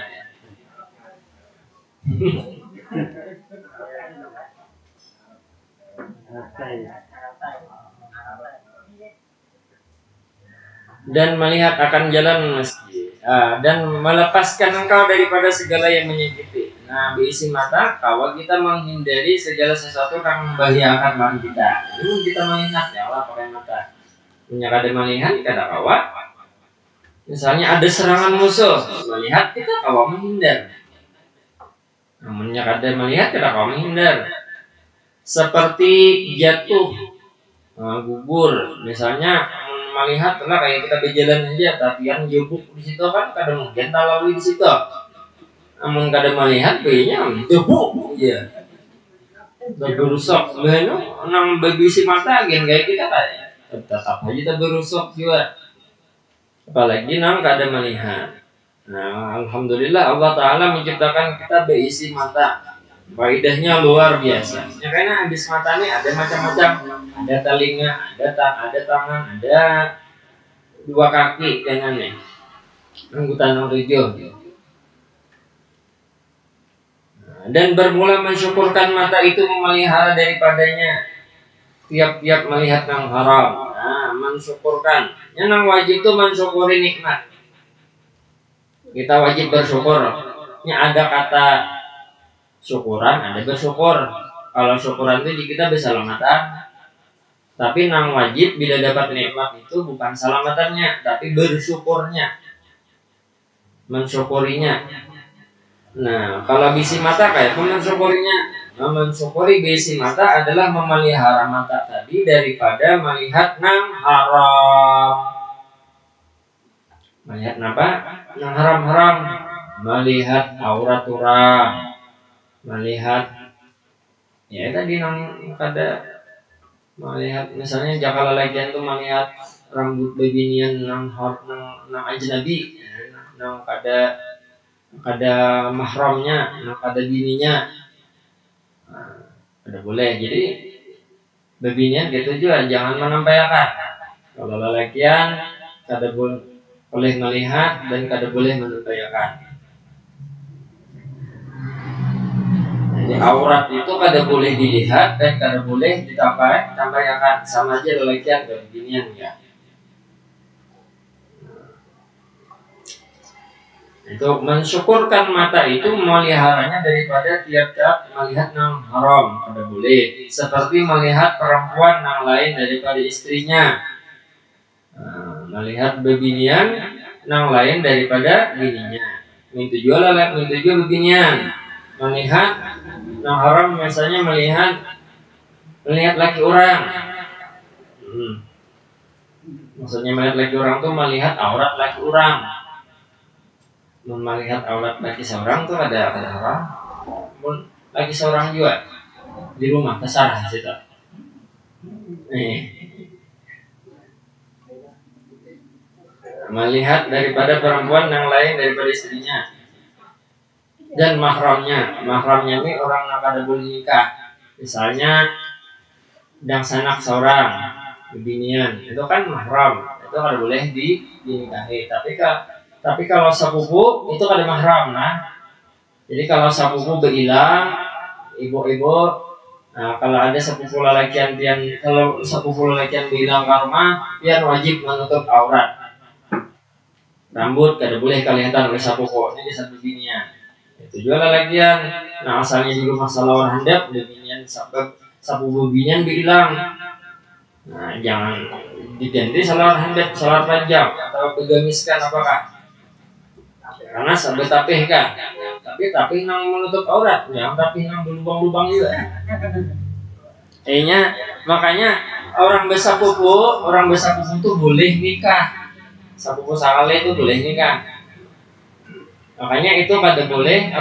Dan melihat akan jalan masjid dan melepaskan engkau daripada segala yang menyakiti. Nah, bisi mata kawa kita menghindari segala sesuatu yang membahayakan badan kita. Ini kita melihat ya Allah pakai mata. Punya kada melihat kada kawa. Misalnya ada serangan musuh, melihat kita kawa menghindar. Namunnya kada melihat kada kawa menghindar. Seperti jatuh, gugur, misalnya melihat lah kayak kita berjalan aja, tapi yang jebuk di situ kan kada mungkin lalui di situ. Namun kada melihat kayaknya jebuk, ya. Berusok, sebenarnya nang babisi mata agen kayak kita kayak tetap aja kita berusok juga. Apalagi nang kada melihat. Nah, alhamdulillah Allah Taala menciptakan kita berisi mata. Faedahnya luar biasa. Ya, karena habis mata ini ada macam-macam. Ada telinga, ada tangan, ada dua kaki kanannya. Anggota nomor 7. Dan bermula mensyukurkan mata itu memelihara daripadanya tiap-tiap melihat yang haram. Nah, mensyukurkan. Yang wajib itu mensyukuri nikmat. Kita wajib bersyukur. Ini ada kata syukuran, ada bersyukur. Kalau syukuran itu kita bersalamatan. Tapi nang wajib bila dapat nikmat itu bukan salamatannya, tapi bersyukurnya, mensyukurinya. Nah, kalau bisi mata kayak mensyukurinya. Nah, mensyukuri bisi mata adalah memelihara mata tadi daripada melihat nang haram. Melihat apa? Nang haram-haram. Melihat aurat orang. Melihat ya tadi nang kada melihat misalnya jakal lelakian tuh melihat rambut bebinian nang ajnabi, nang kada mahramnya, nang kada bininya, kada boleh. Jadi bebinian gitu juga jangan menampilkan. Kalau lelakian kada boleh melihat dan kada boleh menampilkan. Jadi aurat itu kada boleh dilihat dan kada boleh ditampilkan, sama aja lelakian dan binian ya. Itu mensyukurkan mata itu memeliharanya daripada tiap-tiap melihat nang haram, kada boleh. Seperti melihat perempuan nang lain daripada istrinya. Melihat bebinian nang lain daripada bininya. Mintu juga bebinian. Melihat nang haram misalnya melihat laki orang. Maksudnya melihat laki orang tuh melihat aurat laki orang. Melihat aurat laki seorang tuh ada haram. Laki seorang juga di rumah terserah situ. Melihat daripada perempuan yang lain daripada istrinya. Dan mahramnya ini orang yang kada boleh nikah. Misalnya dan sanak seorang bebinian itu kan mahram, itu kada boleh dinikahi. Tapi kalau sepupu itu kada mahram nah. Jadi kalau sepupu behilang ibu-ibu, nah kalau ada sepupu lelakian behilang ke rumah, dia wajib menutup aurat. Rambut kada boleh kelihatan oleh sepupu, ini satu bebinian. Itu juga lelakian. Nah asalnya di rumah salawar handap bebinian sepupu bebinian behilang. Nah, jangan diganti salawar handap, salawar panjang atau begamiskan apakah? Karena sampai tapih kan. Tapi tapih nang menutup aurat, jangan tapih nang berlubang-lubang juga. Makanya orang besapupu itu boleh nikah. Sapupu sakale itu boleh nikah. Makanya itu kada boleh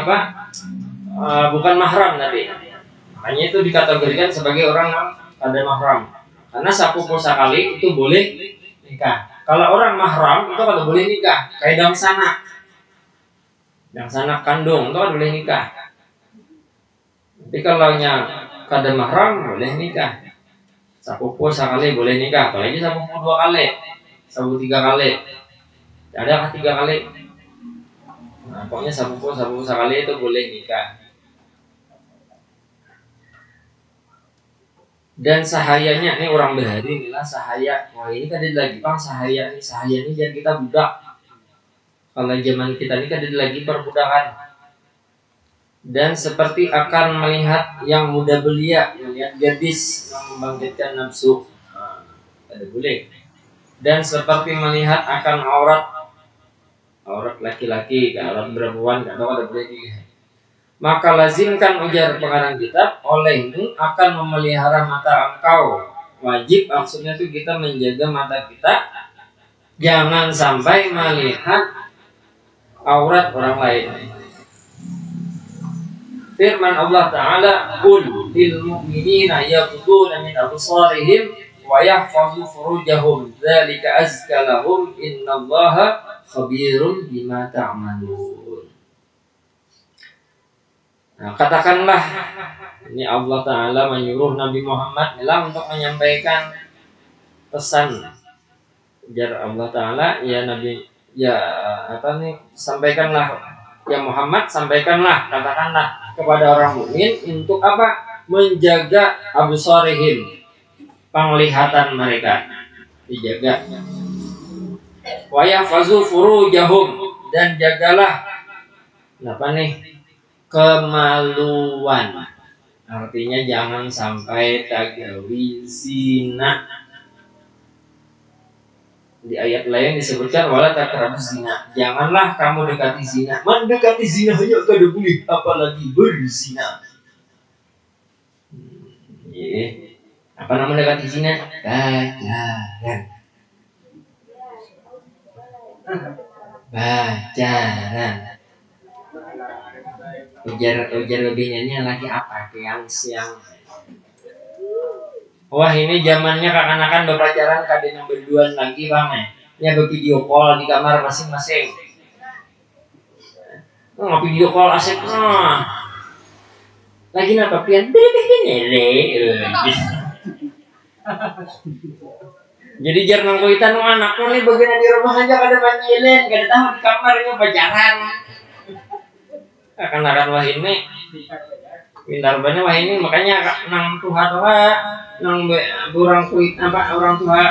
bukan mahram tadi. Makanya itu dikategorikan sebagai orang yang kada mahram. Karena sapupu sakali itu boleh nikah. Kalau orang mahram itu kada boleh nikah. Kayak dang sanak kandung itu kada boleh nikah. Tapi kalau kada mahram boleh nikah. Sapupu sakali boleh nikah. Apalagi sapupu 2 kali, sapupu 3 kali. Ada 3 kali. Nah, pokoknya sapupu sakali itu boleh nikah. Dan sahayanya ini orang berhari inilah sahaya. Wah ini kan lagi bang sahaya ini jangan kita budak. Kalau zaman kita ini kan lagi perbudakan. dan seperti akan melihat yang muda belia, melihat gadis yang membangkitkan nafsu. Ada boleh. Dan seperti melihat akan aurat laki-laki, aurat perempuan, nggak tahu ada boleh dilihat. Maka lazimkan, ujar pengarang kitab, olehmu akan memelihara mata engkau. Wajib maksudnya itu kita menjaga mata kita, jangan sampai melihat aurat orang lain. Firman Allah Ta'ala, qul lil mu'minina yaghduna min absarihim wa yahfazu furujahum dzalika azka lahum innallaha khabirun bima ta'malun. Nah, katakanlah, ini Allah Ta'ala menyuruh Nabi Muhammad untuk menyampaikan pesan. Ujar Allah Ta'ala, ya Nabi, sampaikanlah, ya Muhammad, sampaikanlah, katakanlah kepada orang mukmin untuk apa? Menjaga absarihim, penglihatan mereka dijaga. Wa yahfazu furujahum, dan jagalah kemaluan. Artinya jangan sampai tagawi zina. Di ayat lain disebutkan wala taqrabuz zina. Janganlah kamu dekati zina. Mendekati zina hanya kada boleh, apalagi berzina. Apa nama mendekati zina? Pacaran. Ujar lebihnya lagi apa? Siang. Wah, ini zamannya kanak-kanak berpacaran kadang berduaan lagi bang. Ya bervideo call di kamar masing-masing. Video call asik. Lagi napa pian? Jadi jarang kuitan anak nih bagian di rumah aja kada panyilen, kada tahu di kamarnya pacaran. Akan wah ini pintar banyak wah ini, makanya nang tuha nang orang kuit orang tua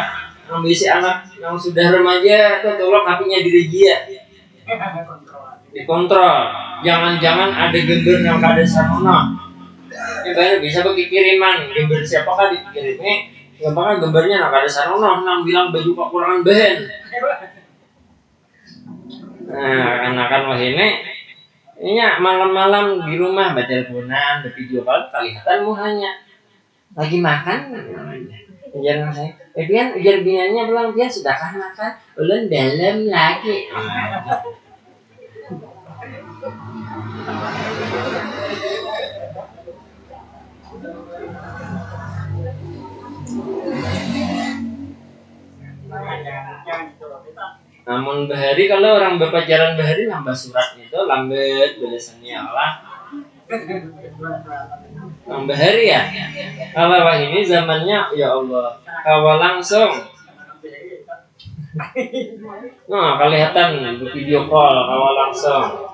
nang bisi anak yang sudah remaja tuh tolong HP-nya direjia, dikontrol, jangan ada gambar yang kada sarona. Banyak bisa bagi kiriman gambar siapakah dikirimnya, gampang gambarnya nak kada sarona, nang bilang baju kekurangan bahan. Nah, anak-anak wah ini malam-malam di rumah baca teleponan, video call, kelihatan muhanya lagi makan. Ujar saya, pian ujar binanya bilang pian sudahkah makan? Ulun dalam lagi. Namun bahari kalau orang berpacaran bahari nambah surat itu lambat balasannya Allah. Nambah hari ya. Kalau wah ini zamannya ya Allah kawal langsung. Nah kelihatan video call kawal langsung.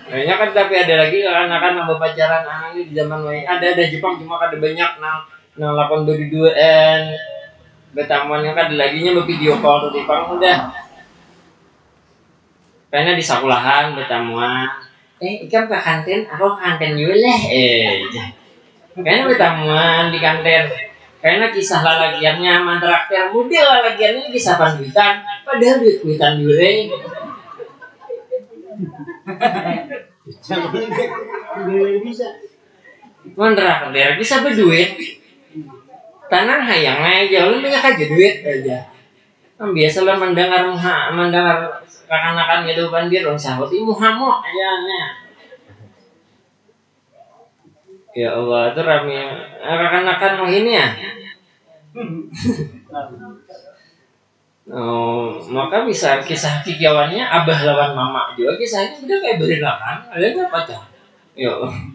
Kayaknya kan tapi ada lagi anak-anak berpacaran anak ini di zaman lain ada Jepang cuma ada banyak nang 82an betamannya kan laginya bervideo call tuh Jepang udah karena di sekolahan betamuan ikan ke kantin aku ke kantin juga lah karena betamuan di kantin karena kisah lalagiannya mantraktir model lalagiannya kisah panduitan padahal duit kuitan juga bisa mantraktir bisa berduit tanah hayang aja, lu banyak aja duit aja. Biasa lah mendengar kakanakan kehidupan dia orang sahabat ibu hamok aja nya. Ya Allah, itu rame kakanakan mau ini ya. Maka bisa kisah kikiawannya abah lawan mama juga kisahnya udah kayak berilakan, ada nggak pacar? Ya Allah.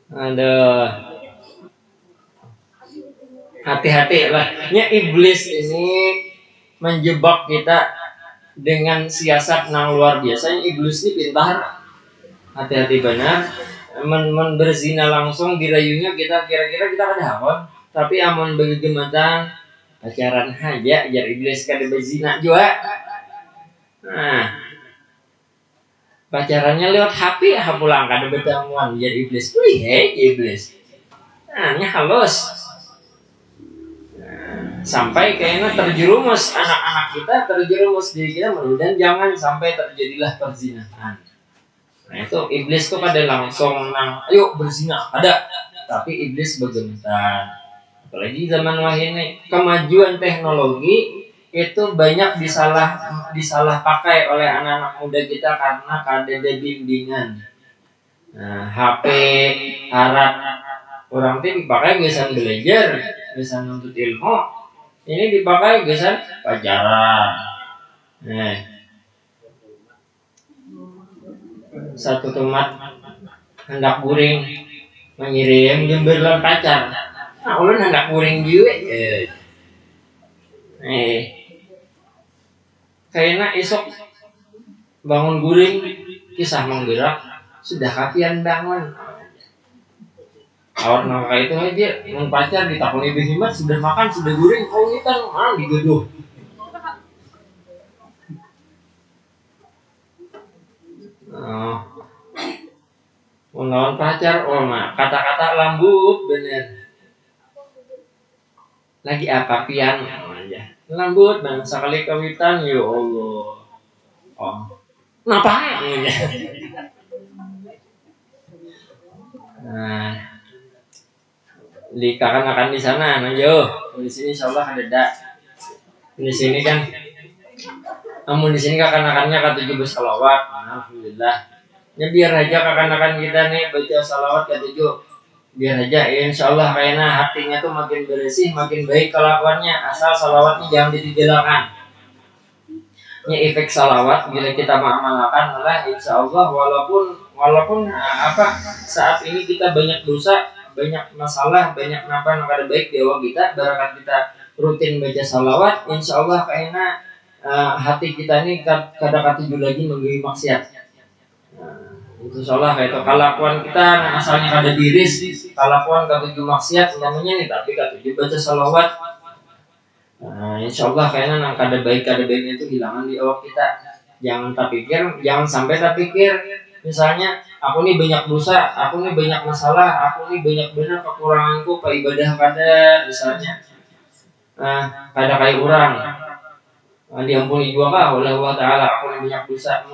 Aduh, hati-hati lah. Ya iblis ini menjebak kita dengan siasat yang luar biasa. Iblis ini pintar. Hati-hati benar. Berzina langsung dirayunya kita kira-kira kita ada hawan. Tapi amun bagi gematan pacaran aja jar iblis kada berzina juga. Nah, pacarannya lewat HP pulang kada bertemuan jar iblis. Wih, iblis. Nah, halus. Sampai kayaknya terjerumus anak-anak kita, terjerumus diri kita, dan jangan sampai terjadilah perzinahan. Nah itu iblis tuh pada langsung ayo berzina ada, tapi iblis bergemetar. Apalagi zaman wahai ini kemajuan teknologi itu banyak disalah pakai oleh anak-anak muda kita karena kada ada bimbingan. Nah, HP harap orang tuh dipakai biasa belajar, biasa nuntut ilmu. Ini dipakai biasa pacaran. Nah, satu teman hendak guring mengirim jemberlan pacar. Nah, ulun hendak guring juga. Kayaknya esok bangun guring kisah menggerak sudah kakian bangun. Awal nangka itu dia pacar ditakoni behimat sudah makan sudah guring oh ini kan digeduh. Lawan pacar kata-kata lembut bener. Lagi apa pian aja. Lembut dan sekali kawitan ya Allah. Ngapain aja. Nah, akan di sana, di sini insyaallah ada. Di sini kan, namun di sini akan-akannya ke-7 salawat, alhamdulillah. Ya biar aja akan-akan kita nih baca salawat ke-7, biar aja ya insyaallah kayaknya hatinya tuh makin bersih, makin baik kelakuannya, asal salawatnya jangan ditinggalkan. Ya efek salawat bila kita mengamalkan malah insyaallah walaupun saat ini kita banyak dosa, banyak masalah, banyak yang kada baik di awal kita, barangkali kita rutin baca salawat, insyaallah kayaknya hati kita ini kada katuju lagi menggawi maksiat. Itu insyaallah kayak itu kelakuan kita asalnya kada diris, kelakuan katuju maksiat namanya nih, tapi katuju baca salawat. Insyaallah kayaknya kada baiknya itu hilangan di awal kita. Jangan sampai terpikir misalnya aku nih banyak dosa, aku nih banyak masalah, aku nih banyak benar kekuranganku ke ibadah kada misalnya. Kada kayak orang diampuni juga kah oleh Allah Ta'ala aku nih banyak dosa,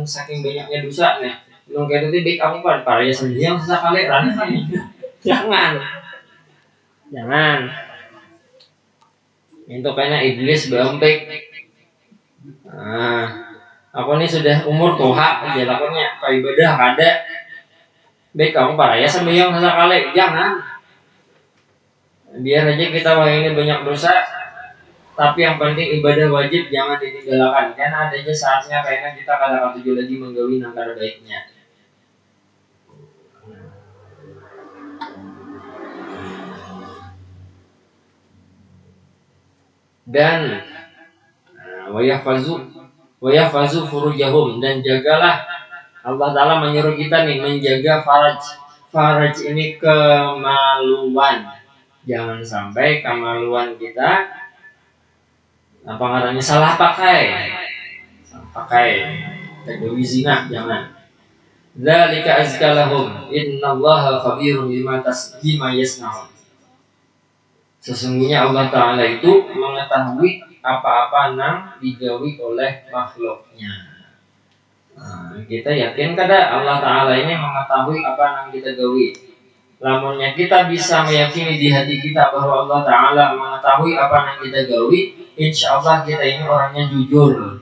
saking banyaknya dosa nih mungkin itu baik aku para ya sendiri sesekali jangan itu kayaknya iblis berampik. Aku ini sudah umur tua aja lakunya ke ibadah kada baik kamu para ya sembahyang sesekali jangan, biar aja kita wah ini banyak dosa tapi yang penting ibadah wajib jangan ditinggalkan karena adanya saatnya kayaknya kita kadang tujuh lagi menggawi nangkar baiknya. Dan wayahfazu furujahum, dan jagalah Allah Ta'ala menyuruh kita nih menjaga faraj ini kemaluan, jangan sampai kemaluan kita apa ngarannya salah pakai terjadi zina, jangan. Dzalika azkalahum innallaha khabirun bima yasnaun. Sesungguhnya Allah Ta'ala itu mengetahui apa-apa yang digawi oleh makhluknya. Kita yakin kada Allah Ta'ala ini mengetahui apa yang kita gawi. Lamunnya kita bisa meyakini di hati kita bahwa Allah Ta'ala mengetahui apa yang kita gawi, insya Allah kita ini orangnya jujur.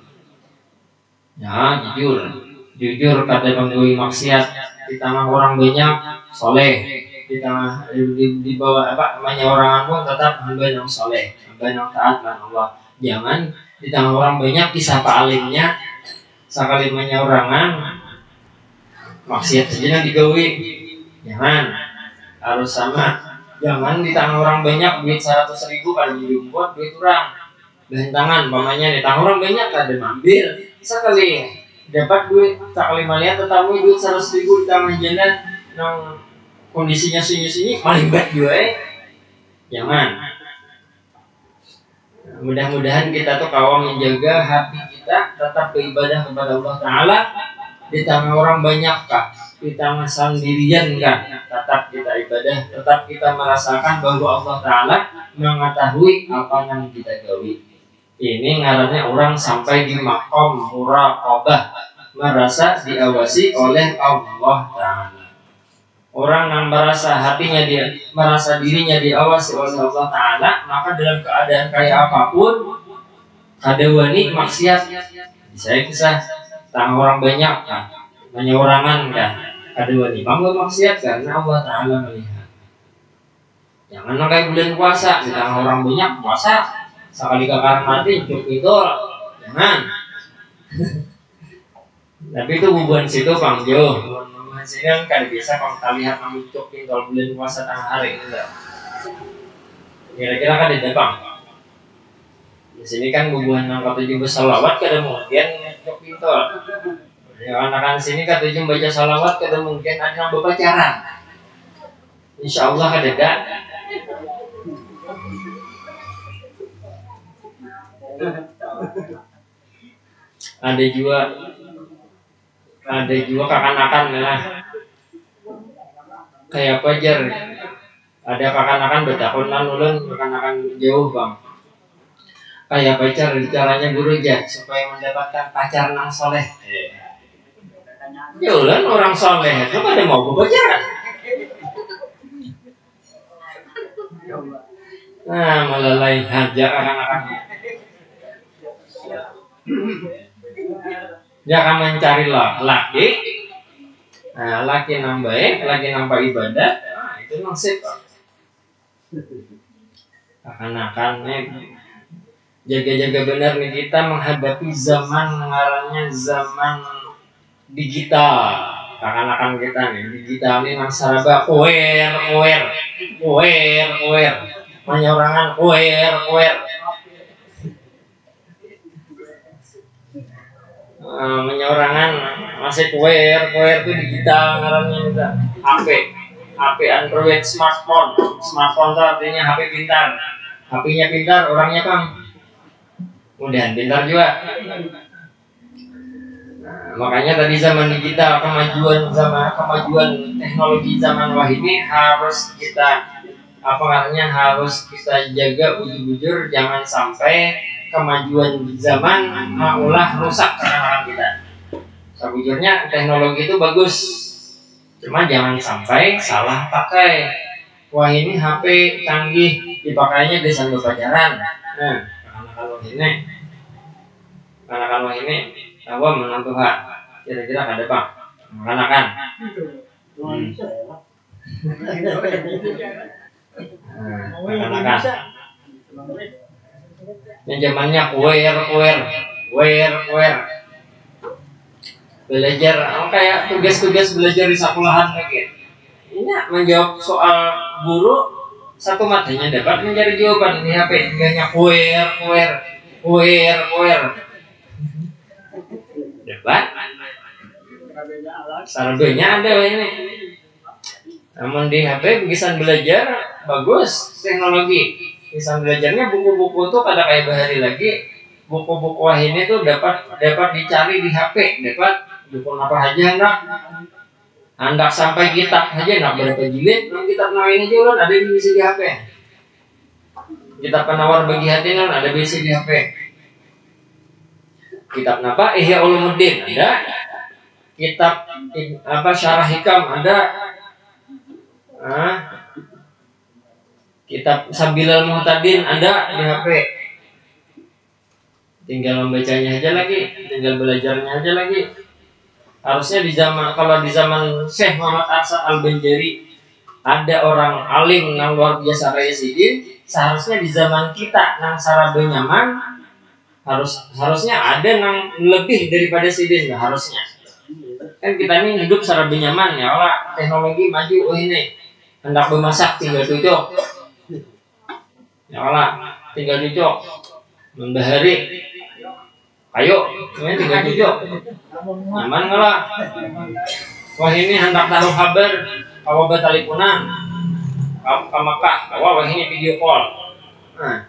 Ya, jujur kada menggawi maksiat. Di tengah orang banyak soleh, di bawah orang pun tetap hamba yang soleh, hamba yang taat kepada Allah. Jangan di tengah orang banyak kisah alimnya sekali menyorangan maksiat saja digawi. Jangan, harus sama. Jangan di tengah orang banyak duit 100.000 kalau dijumput duit orang bentangan pamannya di tengah orang banyak kada ambil sekali dapat duit sekali melihat tetamu duit 100.000 di tengah jalan yang kondisinya sunyi maling bet juga. Jangan. Mudah-mudahan kita tuh kawan menjaga hati kita tetap beribadah kepada Allah Ta'ala di tengah orang banyak kah, di tengah sendirian kah, tetap kita ibadah, tetap kita merasakan bahwa Allah Ta'ala mengetahui apa yang kita gawi. Ini ngarannya orang sampai di maqam muraqabah, merasa diawasi oleh Allah Ta'ala. Orang yang merasa hatinya dia, merasa dirinya diawasi oleh Allah Ta'ala, maka dalam keadaan kayak apapun, ada wani maksiat, bisa kisah tang orang banyak kan, menyorangan kan, ada wani bangga maksiat karena Allah Ta'ala melihat. Jangan kayak bulan puasa, di tengah orang banyak puasa, sekali kakak mati cukup itu, jangan. Tapi itu bubuan situ pangjo. Sini kan biasa kalau kita lihat memuncuk kalau bulan puasa tengah hari enggak. Kira-kira kan di depan. Di sini kan bubuhan angka 7 bersalawat kada mungkin muncuk itu. Ya anak-anak sini kan 7 baca salawat kada mungkin ada yang berpacaran. Insya Allah ada enggak? Ada juga kakak-kakan lah kayak pajar, ada kakak-kakan bertahunan ulun, kakak-kakan jauh bang, kayak pacar caranya guru aja supaya mendapatkan pacar yang soleh. Ya ulun orang soleh itu pada mau berpacaran. Nah malah lain aja kakak-kakan. Jangan mencari laki, nah, laki nambah, laki nambah ibadah, nah, itu nasib. Akan-akan jaga-jaga benar nih kita menghadapi zaman ngarannya zaman digital. Akan-akan kita nih digital ini nang saraba aware, menyorangan aware. Menyorangan masih aware itu digital ngarannya juga HP Android smartphone itu artinya HP pintar, HP-nya pintar orangnya kan mudah pintar juga. Nah, makanya tadi zaman digital kemajuan teknologi zaman wah ini harus kita harus kita jaga bujur-bujur, jangan sampai kemajuan zaman maulah rusak orang-orang kita. Sebujurnya teknologi itu bagus, cuma jangan sampai salah pakai. Wah ini HP canggih, dipakainya di sambil pacaran. Nah, anak-anak ini apa menantu hak kira-kira ada bang anak-anak. Anak-anak yang zamannya aware belajar kayak tugas-tugas belajar di sekolahan lagi. Ini menjawab soal guru satu matanya dapat mencari jawaban di HP, enggaknya aware dapat sarabenya ada ini. Namun di HP bisa belajar bagus teknologi. Bisa belajarnya buku-buku tuh pada kayak bahari lagi. Buku-buku wah ini tuh dapat dicari di HP, dapat buku apa aja hendak sampai kitab aja nak berapa jilid, kitab nawin aja kan ada di isi di HP. Kitab penawar bagi hati kan ada di isi di HP. Kitab apa? Ihya Ulumuddin ada. Kitab Syarah Hikam ada. Kitab Sabilal Muhtadin ada di HP. Tinggal membacanya aja lagi, tinggal belajarnya aja lagi. Harusnya kalau di zaman Syekh Muhammad Arsyad Al-Banjari ada orang alim yang luar biasa raya sidin, seharusnya di zaman kita nang sarabe nyaman harusnya ada yang lebih daripada sidin, harusnya. Kan kita ini hidup sarabe nyaman ya Allah, teknologi maju ini. Hendak bermasak tinggal cucuk. Ya Allah, tinggal cucuk. Membahari. Ayo, ini tinggal cucuk. Nyaman enggak lah? Wah ini hendak taruh kabar kawa batalipunan ke Mekah. Wah ini video call. Nah,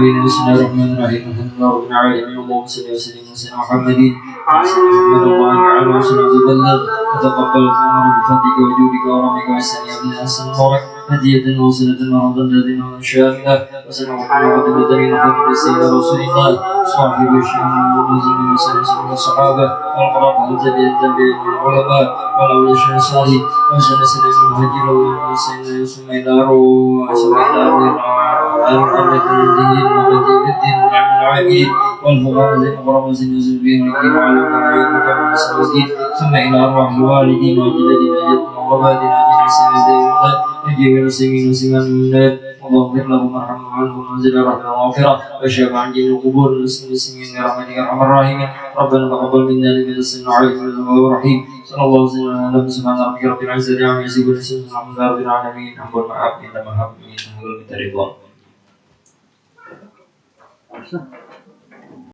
آمين. بسم الله الرحمن الرحيم. الحمد لله رب العالمين. اللهم صل وسلم على سيدنا محمد محمد الله تعالى وسلم وبلغ وتقبل الأمور بفضلك وجودك ورحمك والسلام بنا أحسن المبارك هدية وصلة مرضا الذين شاملة وسلم محمد الذين حفظ سيد رسول الله صاحب الشيخ ونزل وسلم الصحابة والقرابة التابعين والعلماء والأولياء الصالحين وسلسل المهاجر وسلم ثم إلى روح الأرض الدين وبديل الدين نعم العالمين والفقراء المغرب زين بهم لكي وعلى وعلى الدين ثم إلى أرواح الوالدين وجددنا جدنا وغبادنا جنا سيدنا نجيب المسلمين وسلمان المناد اللهم اغفر لهم وارحمهم وعنهم وانزل الرحمة والمغفرة واشف عن جميع القبور المسلمين برحمتك يا أرحم الراحمين ربنا تقبل منا إنك أنت عليك إنك الرحيم صلى الله عليه وسلم سبحان ربك رب العزة عما يصفون وسلام على رب العالمين أمر معاف إنما هم من أهل الرضا